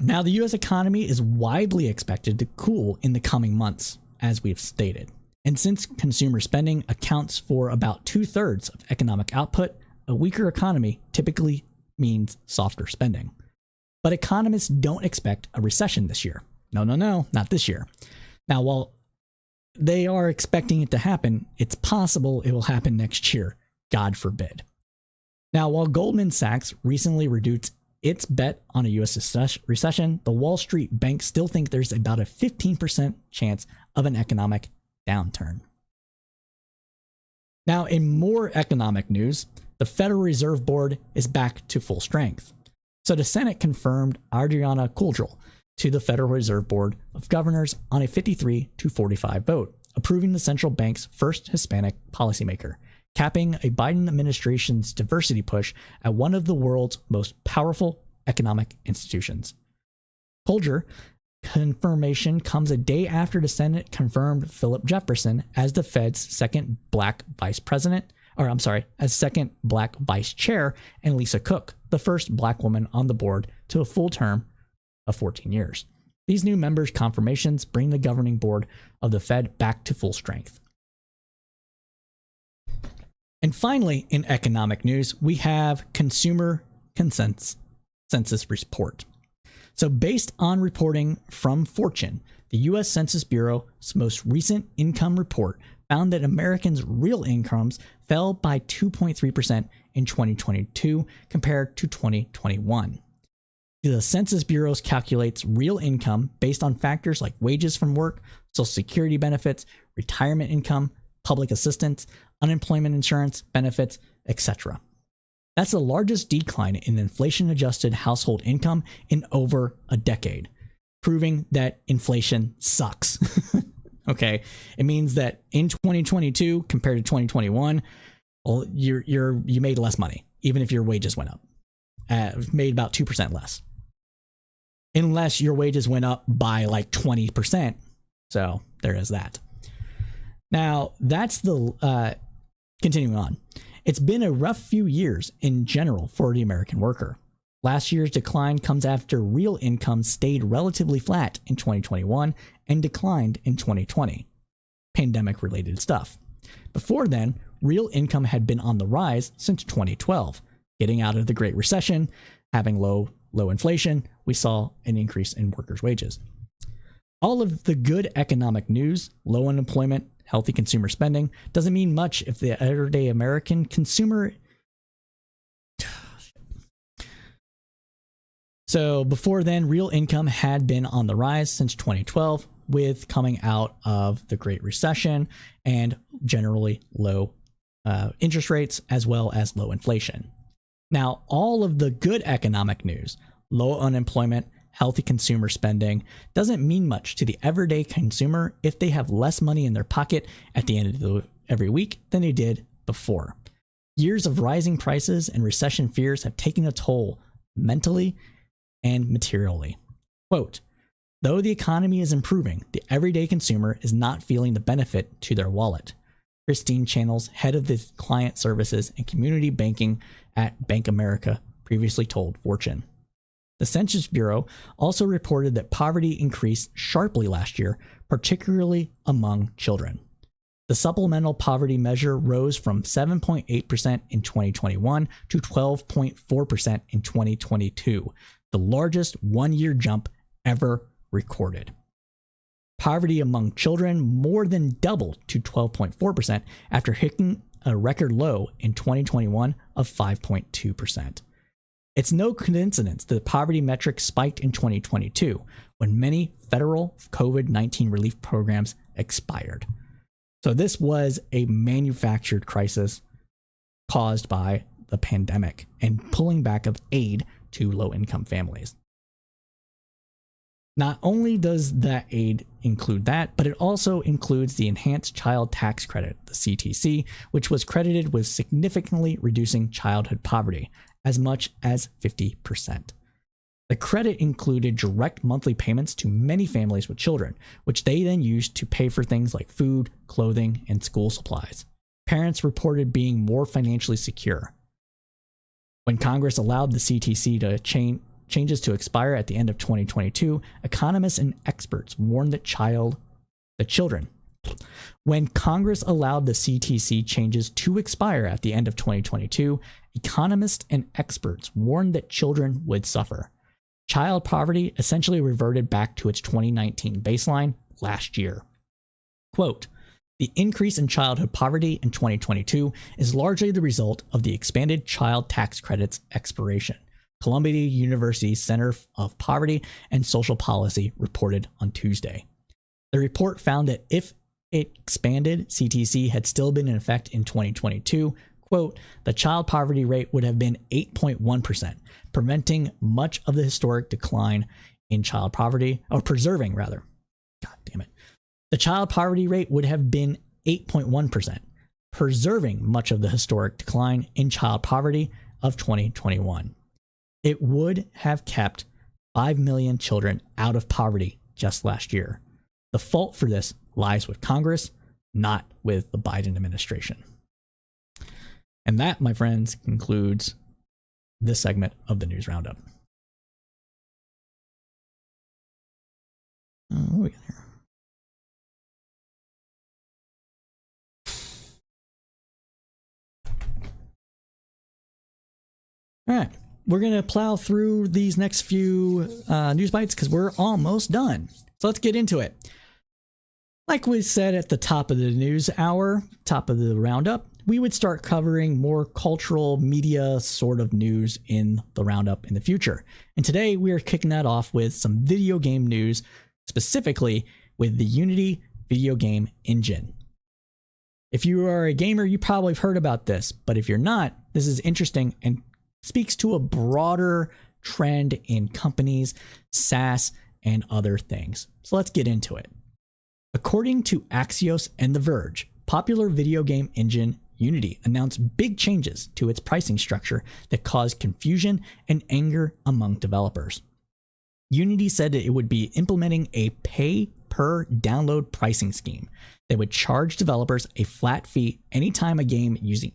Now, the U.S. economy is widely expected to cool in the coming months, as we've stated. And since consumer spending accounts for about 2/3 of economic output, a weaker economy typically means softer spending. But economists don't expect a recession this year. No, not this year. Now, while they are expecting it to happen, it's possible it will happen next year. God forbid. Now, while Goldman Sachs recently reduced its bet on a U.S. recession, the Wall Street banks still think there's about a 15% chance of an economic downturn. Now, in more economic news, the Federal Reserve Board is back to full strength. So the Senate confirmed Adriana Kuldrell to the Federal Reserve Board of Governors on a 53-45 vote, approving the central bank's first Hispanic policymaker, capping a Biden administration's diversity push at one of the world's most powerful economic institutions. Kuldrell confirmation comes a day after the Senate confirmed Philip Jefferson as the Fed's second black vice chair, and Lisa Cook, the first black woman on the board, to a full term of 14 years. These new members' confirmations bring the governing board of the Fed back to full strength. And finally, in economic news, we have consumer census report. So based on reporting from Fortune, the U.S. Census Bureau's most recent income report found that Americans' real incomes fell by 2.3% in 2022 compared to 2021. The Census Bureau calculates real income based on factors like wages from work, Social Security benefits, retirement income, public assistance, unemployment insurance benefits, etc. That's the largest decline in inflation-adjusted household income in over a decade, proving that inflation sucks. Okay, it means that in 2022 compared to 2021, well, you made less money, even if your wages went up. Made about 2% less, unless your wages went up by like 20%. So there is that. Now that's the continuing on. It's been a rough few years in general for the American worker. Last year's decline comes after real income stayed relatively flat in 2021 and declined in 2020. Pandemic-related stuff. Before then, real income had been on the rise since 2012. Getting out of the Great Recession, having low inflation, we saw an increase in workers' wages. All of the good economic news, low unemployment, healthy consumer spending, doesn't mean much if the everyday American consumer. So before then, real income had been on the rise since 2012, with coming out of the Great Recession and generally low interest rates as well as low inflation. Now, all of the good economic news, low unemployment, healthy consumer spending, doesn't mean much to the everyday consumer if they have less money in their pocket at the end of every week than they did before. Years of rising prices and recession fears have taken a toll mentally and materially. Quote, though the economy is improving, the everyday consumer is not feeling the benefit to their wallet. Christine Channels, head of the client services and community banking at Bank America, previously told Fortune. The Census Bureau also reported that poverty increased sharply last year, particularly among children. The supplemental poverty measure rose from 7.8% in 2021 to 12.4% in 2022, the largest one-year jump ever recorded. Poverty among children more than doubled to 12.4% after hitting a record low in 2021 of 5.2%. It's no coincidence that the poverty metric spiked in 2022 when many federal COVID-19 relief programs expired. So this was a manufactured crisis caused by the pandemic and pulling back of aid to low-income families. Not only does that aid include that, but it also includes the Enhanced Child Tax Credit, the CTC, which was credited with significantly reducing childhood poverty, as much as 50%. The credit included direct monthly payments to many families with children, which they then used to pay for things like food, clothing, and school supplies. Parents reported being more financially secure. When Congress allowed the CTC to changes to expire at the end of 2022, economists and experts warn that children. When Congress allowed the CTC changes to expire at the end of 2022, economists and experts warned that children would suffer. Child poverty essentially reverted back to its 2019 baseline last year. Quote, the increase in childhood poverty in 2022 is largely the result of the expanded child tax credits expiration, Columbia University's Center of Poverty and Social Policy reported on Tuesday. The report found that if expanded CTC had still been in effect in 2022, quote, the child poverty rate would have been 8.1%, preventing much of the historic decline in child poverty, or preserving rather. God damn it. The child poverty rate would have been 8.1%, preserving much of the historic decline in child poverty of 2021. It would have kept 5 million children out of poverty just last year. The fault for this lies with Congress, not with the Biden administration. And that, my friends, concludes this segment of the News Roundup. What do we got here? All right, we're going to plow through these next few news bites because we're almost done. So let's get into it. Like we said at the top of the news hour, top of the roundup, we would start covering more cultural media sort of news in the roundup in the future. And today we are kicking that off with some video game news, specifically with the Unity video game engine. If you are a gamer, you probably have heard about this, but if you're not, this is interesting and speaks to a broader trend in companies, SaaS, and other things. So let's get into it. According to Axios and The Verge, popular video game engine Unity announced big changes to its pricing structure that caused confusion and anger among developers. Unity said that it would be implementing a pay-per-download pricing scheme that would charge developers a flat fee anytime a game using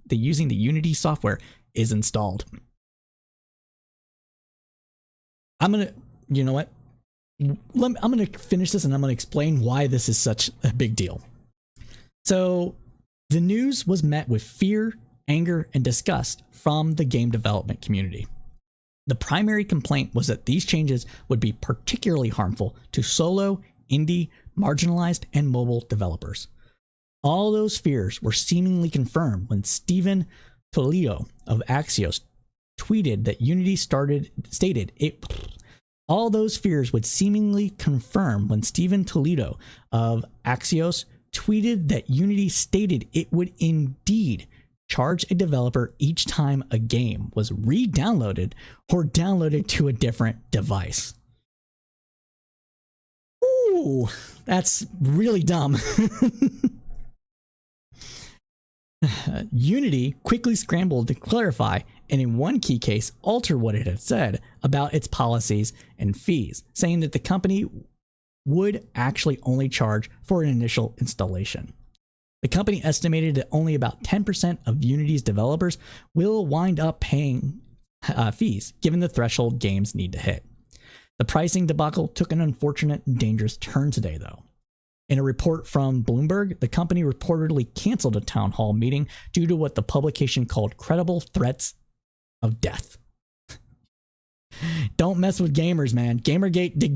the Unity software is installed. I'm going to finish this and I'm going to explain why this is such a big deal. So the news was met with fear, anger, and disgust from the game development community. The primary complaint was that these changes would be particularly harmful to solo, indie, marginalized, and mobile developers. All those fears were seemingly confirmed when Stephen Toledo of Axios tweeted that Unity stated it. All those fears would seemingly confirm when Stephen Toledo of Axios tweeted that Unity stated it would indeed charge a developer each time a game was re-downloaded or downloaded to a different device. Ooh, that's really dumb. Unity quickly scrambled to clarify and in one key case alter what it had said about its policies and fees, saying that the company would actually only charge for an initial installation. The company estimated that only about 10% of Unity's developers will wind up paying fees, given the threshold games need to hit. The pricing debacle took an unfortunate and dangerous turn today, though. In a report from Bloomberg, the company reportedly canceled a town hall meeting due to what the publication called credible threats of death. Don't mess with gamers, man. Did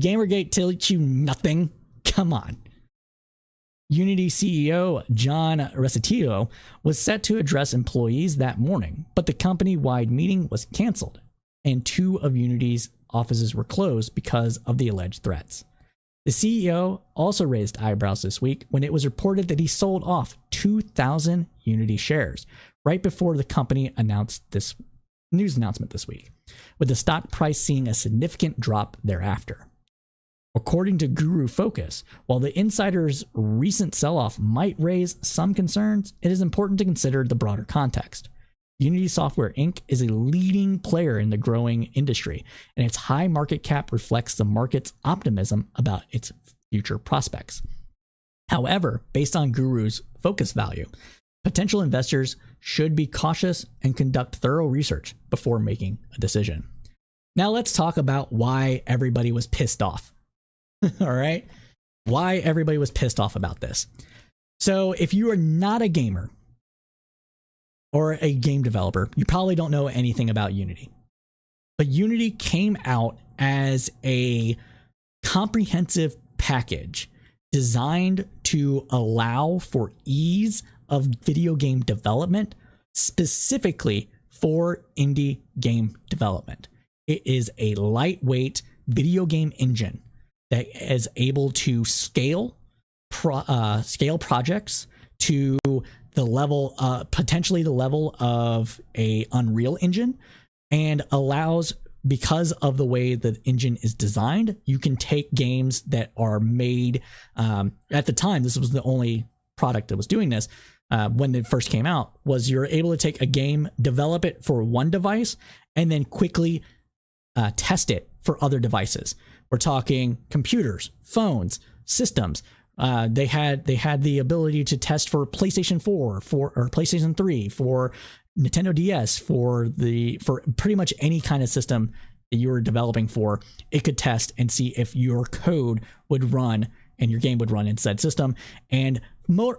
Gamergate teach you nothing? Come on. Unity CEO John Restitillo was set to address employees that morning, but the company-wide meeting was canceled, and 2 of Unity's offices were closed because of the alleged threats. The CEO also raised eyebrows this week when it was reported that he sold off 2,000 Unity shares right before the company announced this news announcement this week, with the stock price seeing a significant drop thereafter. According to Guru Focus, while the insider's recent sell-off might raise some concerns, it is important to consider the broader context. Unity Software Inc. is a leading player in the growing industry, and its high market cap reflects the market's optimism about its future prospects. However, based on Guru's focus value, potential investors should be cautious and conduct thorough research before making a decision. Now let's talk about why everybody was pissed off. All right. Why everybody was pissed off about this. So if you are not a gamer or a game developer, you probably don't know anything about Unity. But Unity came out as a comprehensive package designed to allow for ease of video game development, specifically for indie game development. It is a lightweight video game engine that is able to scale projects to the level, potentially the level of a Unreal Engine, and allows, because of the way the engine is designed, you can take games that are made, at the time, this was the only product that was doing this, when it first came out, was you're able to take a game, develop it for one device, and then quickly test it for other devices. We're talking computers, phones, systems. They had the ability to test for PlayStation 4, or PlayStation 3, for Nintendo DS, for pretty much any kind of system that you were developing for. It could test and see if your code would run and your game would run in said system, and more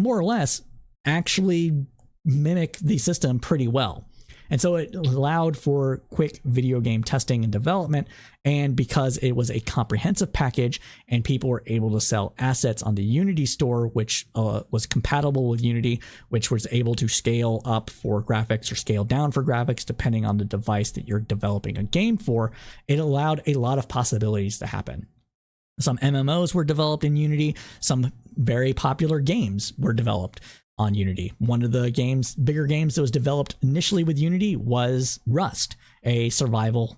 or less actually mimic the system pretty well. And so it allowed for quick video game testing and development. And because it was a comprehensive package and people were able to sell assets on the Unity store, which was compatible with Unity, which was able to scale up for graphics or scale down for graphics, depending on the device that you're developing a game for, it allowed a lot of possibilities to happen. Some MMOs were developed in Unity. Some very popular games were developed on Unity. One of the bigger games that was developed initially with Unity was Rust, a survival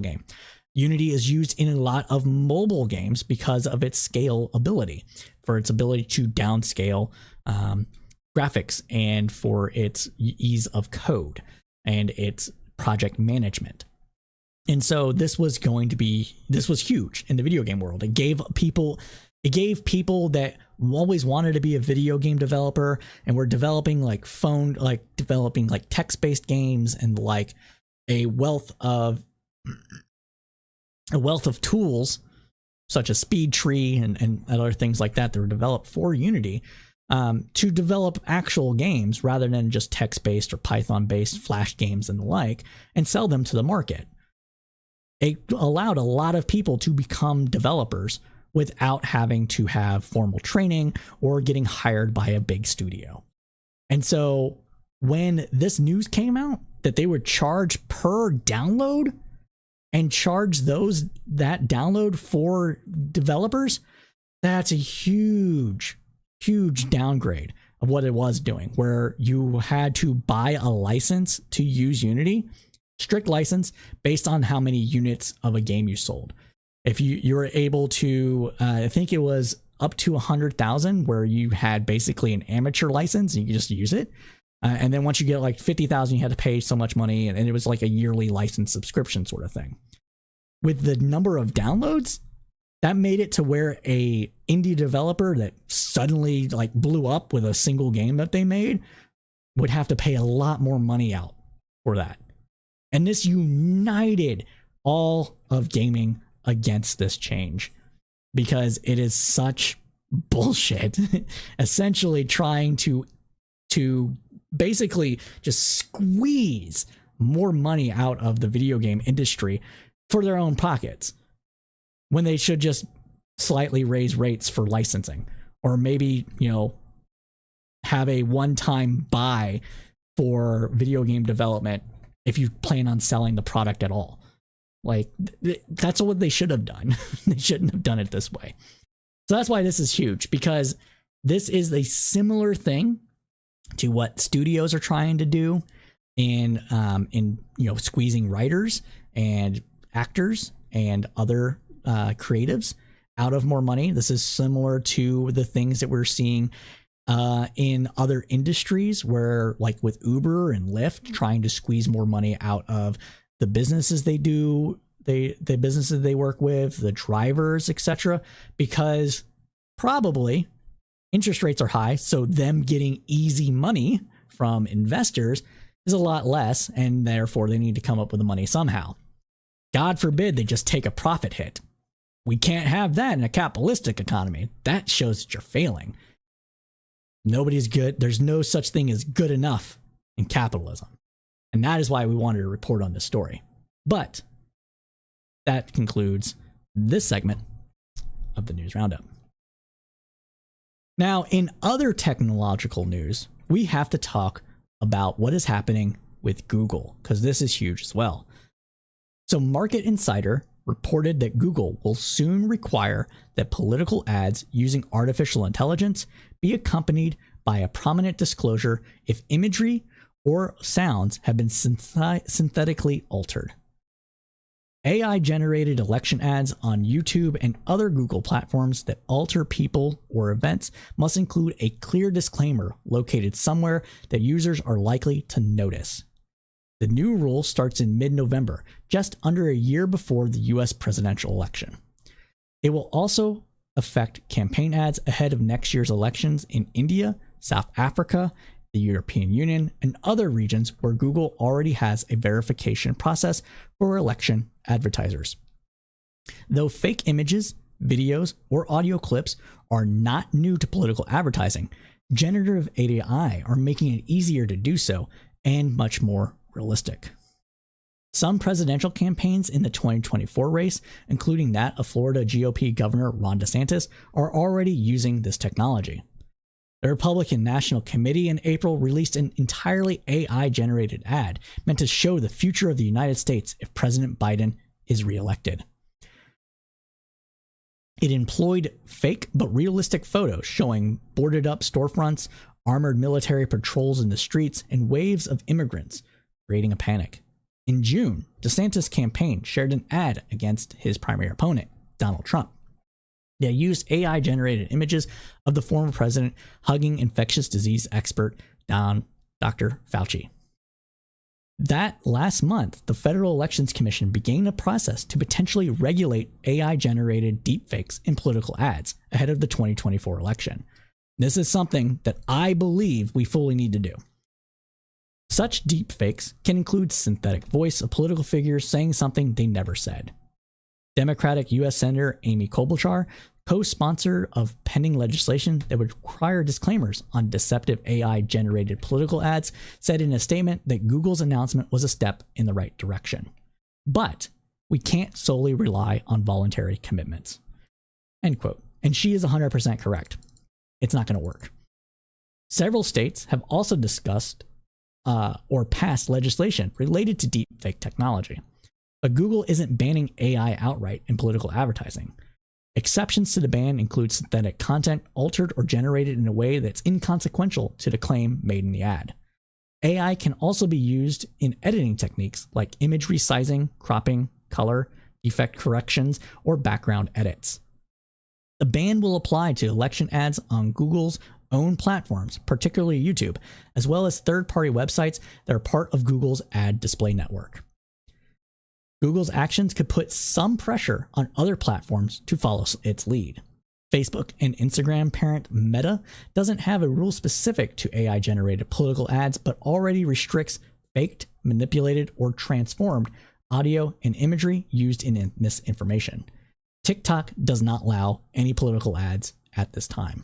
game. Unity is used in a lot of mobile games because of its scalability, for its ability to downscale graphics, and for its ease of code and its project management. And so this was huge in the video game world. It gave people that always wanted to be a video game developer and were developing text-based games and like a wealth of tools such as Speed Tree and other things like that were developed for Unity, to develop actual games rather than just text-based or Python-based Flash games and the like, and sell them to the market. It allowed a lot of people to become developers without having to have formal training or getting hired by a big studio. And so when this news came out that they would charge per download and charge that download for developers, that's a huge downgrade of what it was doing, where you had to buy a license to use Unity, strict license based on how many units of a game you sold. If you were able to, I think it was up to 100,000, where you had basically an amateur license, and you could just use it. And then once you get like 50,000, you had to pay so much money, and it was like a yearly license subscription sort of thing. With the number of downloads, that made it to where a indie developer that suddenly like blew up with a single game that they made would have to pay a lot more money out for that. And this united all of gaming against this change, because it is such bullshit. Essentially trying to basically just squeeze more money out of the video game industry for their own pockets, when they should just slightly raise rates for licensing, or maybe, have a one-time buy for video game development if you plan on selling the product at all. Like, that's what they should have done. They shouldn't have done it this way. So that's why this is huge, because this is a similar thing to what studios are trying to do in squeezing writers and actors and other creatives out of more money. This is similar to the things that we're seeing in other industries, where, like with Uber and Lyft, trying to squeeze more money out of the businesses the businesses they work with, the drivers, etc., because probably interest rates are high, so them getting easy money from investors is a lot less, and therefore they need to come up with the money somehow. God forbid they just take a profit hit. We can't have that in a capitalistic economy. That shows that you're failing. Nobody's good. There's no such thing as good enough in capitalism. And that is why we wanted to report on this story. But that concludes this segment of the News Roundup. Now, in other technological news, we have to talk about what is happening with Google, because this is huge as well. So Market Insider reported that Google will soon require that political ads using artificial intelligence be accompanied by a prominent disclosure if imagery or sounds have been synthetically altered. AI-generated election ads on YouTube and other Google platforms that alter people or events must include a clear disclaimer located somewhere that users are likely to notice. The new rule starts in mid-November, just under a year before the US presidential election. It will also affect campaign ads ahead of next year's elections in India, South Africa, the European Union, and other regions where Google already has a verification process for election advertisers. Though fake images, videos, or audio clips are not new to political advertising, generative AI are making it easier to do so and much more realistic. Some presidential campaigns in the 2024 race, including that of Florida GOP Governor Ron DeSantis, are already using this technology. The Republican National Committee in April released an entirely AI-generated ad meant to show the future of the United States if President Biden is reelected. It employed fake but realistic photos showing boarded-up storefronts, armored military patrols in the streets, and waves of immigrants, creating a panic. In June, DeSantis' campaign shared an ad against his primary opponent, Donald Trump. They used AI-generated images of the former president hugging infectious disease expert Dr. Fauci. That last month, the Federal Elections Commission began a process to potentially regulate AI-generated deepfakes in political ads ahead of the 2024 election. This is something that I believe we fully need to do. Such deepfakes can include synthetic voice of political figures saying something they never said. Democratic U.S. Senator Amy Klobuchar, co-sponsor of pending legislation that would require disclaimers on deceptive AI-generated political ads, said in a statement that Google's announcement was a step in the right direction. But we can't solely rely on voluntary commitments. End quote. And she is 100% correct. It's not going to work. Several states have also discussed or passed legislation related to deepfake technology. But Google isn't banning AI outright in political advertising. Exceptions to the ban include synthetic content altered or generated in a way that's inconsequential to the claim made in the ad. AI can also be used in editing techniques like image resizing, cropping, color, defect corrections, or background edits. The ban will apply to election ads on Google's own platforms, particularly YouTube, as well as third-party websites that are part of Google's ad display network. Google's actions could put some pressure on other platforms to follow its lead. Facebook and Instagram parent Meta doesn't have a rule specific to AI-generated political ads, but already restricts faked, manipulated, or transformed audio and imagery used in misinformation. TikTok does not allow any political ads at this time.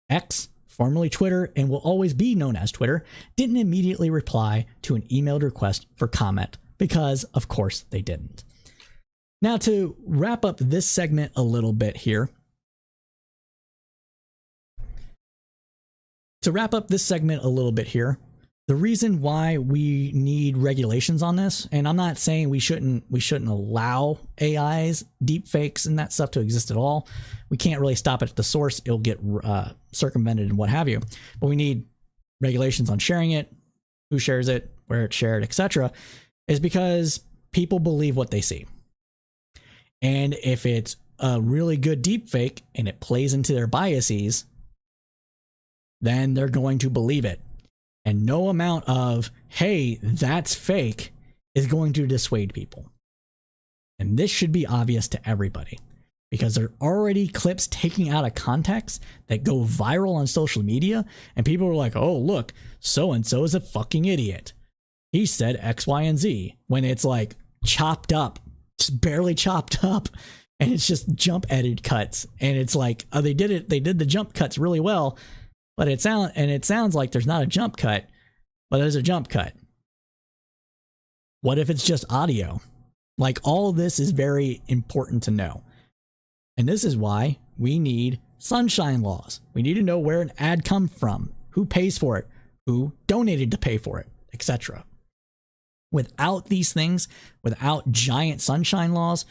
X, formerly Twitter and will always be known as Twitter, didn't immediately reply to an emailed request for comment because, of course, they didn't. Now, to wrap up this segment a little bit here, the reason why we need regulations on this, and I'm not saying we shouldn't allow AIs, deepfakes, and that stuff to exist at all. We can't really stop it at the source; it'll get circumvented and what have you. But we need regulations on sharing it, who shares it, where it's shared, etc. Is because people believe what they see, and if it's a really good deepfake and it plays into their biases, then they're going to believe it. And no amount of, hey, that's fake, is going to dissuade people. And this should be obvious to everybody, because there are already clips taken out of context that go viral on social media, and people are like, oh, look, so-and-so is a fucking idiot. He said X, Y, and Z, when it's like chopped up just barely chopped up, and it's just jump edit cuts. And it's like, oh, they did the jump cuts really well, but it sounds like there's not a jump cut, but there's a jump cut. What if it's just audio? Like, all of this is very important to know. And this is why we need sunshine laws. We need to know where an ad comes from, who pays for it, who donated to pay for it, etc. Without these things, without giant sunshine laws,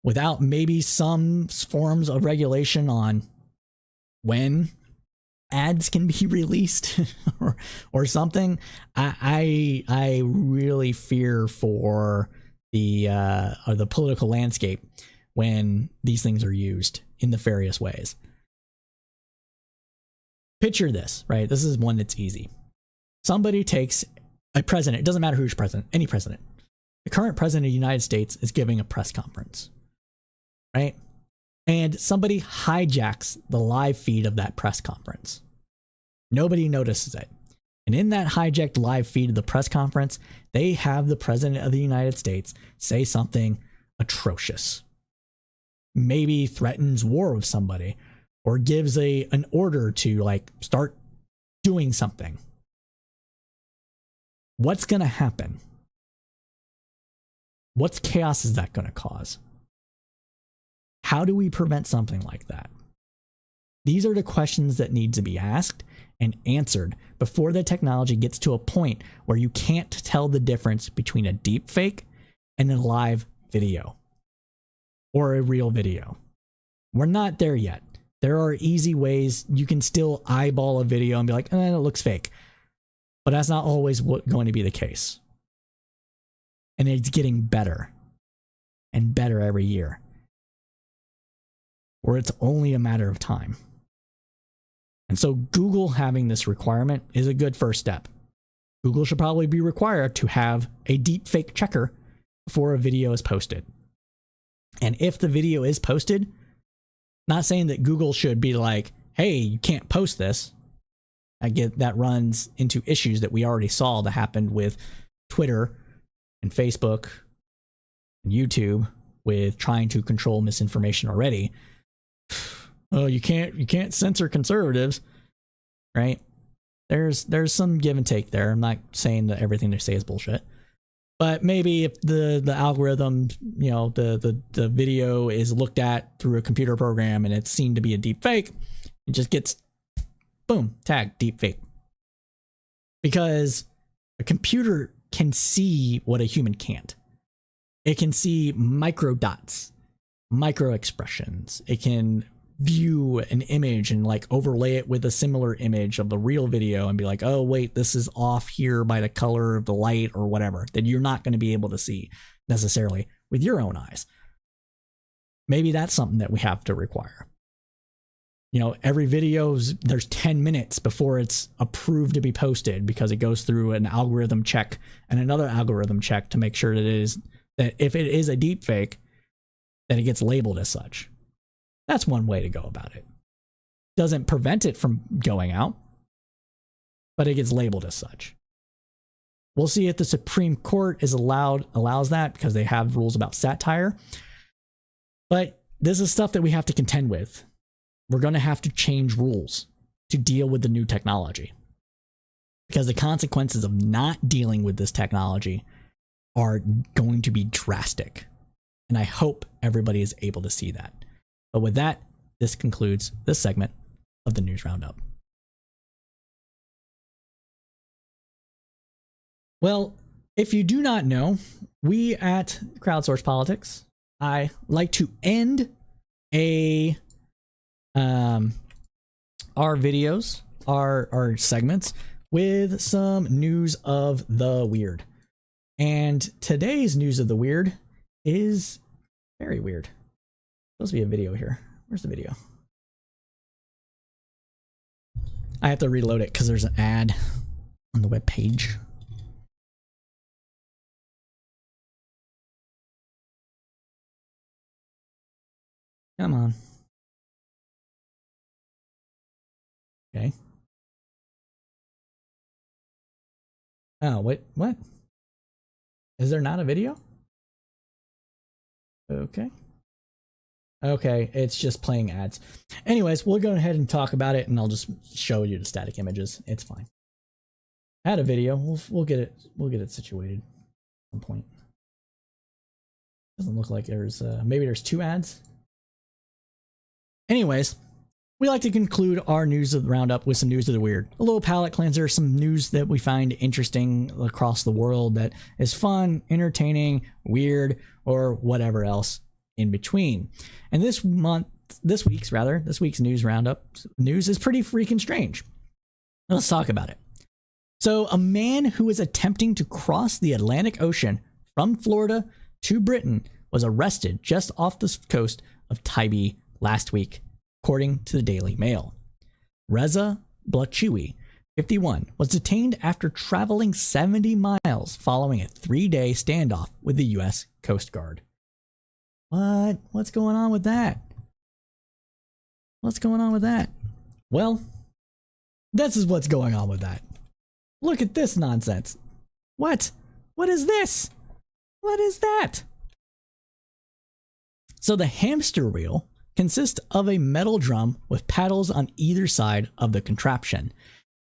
without maybe some forms of regulation on when ads can be released or something, I really fear for the political landscape when these things are used in nefarious ways. Picture this, right? This is one that's easy. Somebody takes a president, it doesn't matter who's president, any president. The current president of the United States is giving a press conference, right? And somebody hijacks the live feed of that press conference. Nobody notices it. And in that hijacked live feed of the press conference, they have the president of the United States say something atrocious. Maybe threatens war with somebody, or gives an order to like start doing something. What's going to happen? What chaos is that going to cause? How do we prevent something like that? These are the questions that need to be asked and answered before the technology gets to a point where you can't tell the difference between a deep fake and a live video or a real video. We're not there yet. There are easy ways you can still eyeball a video and be like, it looks fake. But that's not always going to be the case. And it's getting better and better every year, where it's only a matter of time. And so Google having this requirement is a good first step. Google should probably be required to have a deepfake checker before a video is posted. And if the video is posted, not saying that Google should be like, hey, you can't post this. I get that runs into issues that we already saw that happened with Twitter and Facebook and YouTube with trying to control misinformation already. Oh, you can't censor conservatives, right? There's some give and take there. I'm not saying that everything they say is bullshit, but maybe if the algorithm, the video is looked at through a computer program and it's seen to be a deep fake, it just gets boom, tagged deep fake. Because a computer can see what a human can't. It can see micro dots, micro expressions. It can view an image and like overlay it with a similar image of the real video and be like, oh wait, this is off here by the color of the light or whatever, that you're not going to be able to see necessarily with your own eyes. Maybe that's something that we have to require. Every video, there's 10 minutes before it's approved to be posted because it goes through an algorithm check and another algorithm check to make sure that if it is a deep fake, that it gets labeled as such. That's one way to go about it. Doesn't prevent it from going out, but it gets labeled as such. We'll see if the Supreme Court allows that, because they have rules about satire. But this is stuff that we have to contend with. We're going to have to change rules to deal with the new technology, because the consequences of not dealing with this technology are going to be drastic. And I hope everybody is able to see that. But with that, this concludes this segment of the News Roundup. Well, if you do not know, we at Crowdsource Politics, I like to end our videos, our segments, with some news of the weird. And today's news of the weird is very weird. Supposed to be a video here. Where's the video? I have to reload it because there's an ad on the web page. Come on. Okay. Oh, wait, what? Is there not a video? Okay. Okay, it's just playing ads. Anyways, we'll go ahead and talk about it, and I'll just show you the static images. It's fine. I had a video. We'll get it. We'll get it situated at some point. Doesn't look like there's maybe there's 2 ads. Anyways, we like to conclude our news of the roundup with some news of the weird. A little palate cleanser, some news that we find interesting across the world that is fun, entertaining, weird, or whatever else in between. And this week's news roundup news is pretty freaking strange. Let's talk about it. So, a man who was attempting to cross the Atlantic Ocean from Florida to Britain was arrested just off the coast of Tybee last week, according to the Daily Mail. Reza Blachoui, 51, was detained after traveling 70 miles following a 3-day standoff with the U.S. Coast Guard. What? What's going on with that? What's going on with that? Well, this is what's going on with that. Look at this nonsense. What? What is this? What is that? So the hamster wheel consists of a metal drum with paddles on either side of the contraption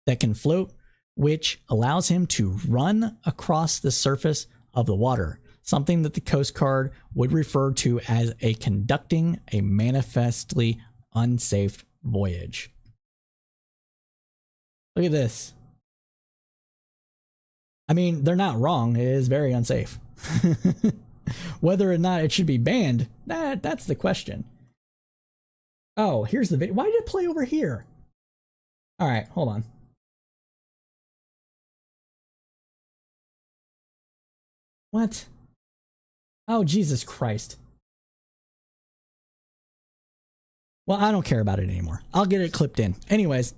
that can float, which allows him to run across the surface of the water, something that the Coast Guard would refer to as conducting a manifestly unsafe voyage. Look at this. I mean, they're not wrong. It is very unsafe. Whether or not it should be banned, that's the question. Oh, here's the video. Why did it play over here? All right, hold on. What? Oh, Jesus Christ. Well, I don't care about it anymore. I'll get it clipped in. Anyways,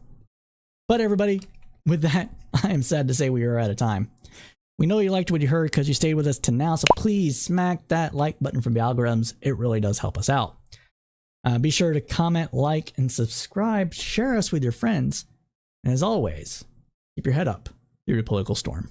but everybody, with that, I am sad to say we are out of time. We know you liked what you heard because you stayed with us to now, so please smack that like button from the algorithms. It really does help us out. Be sure to comment, like, and subscribe. Share us with your friends. And as always, keep your head up through the political storm.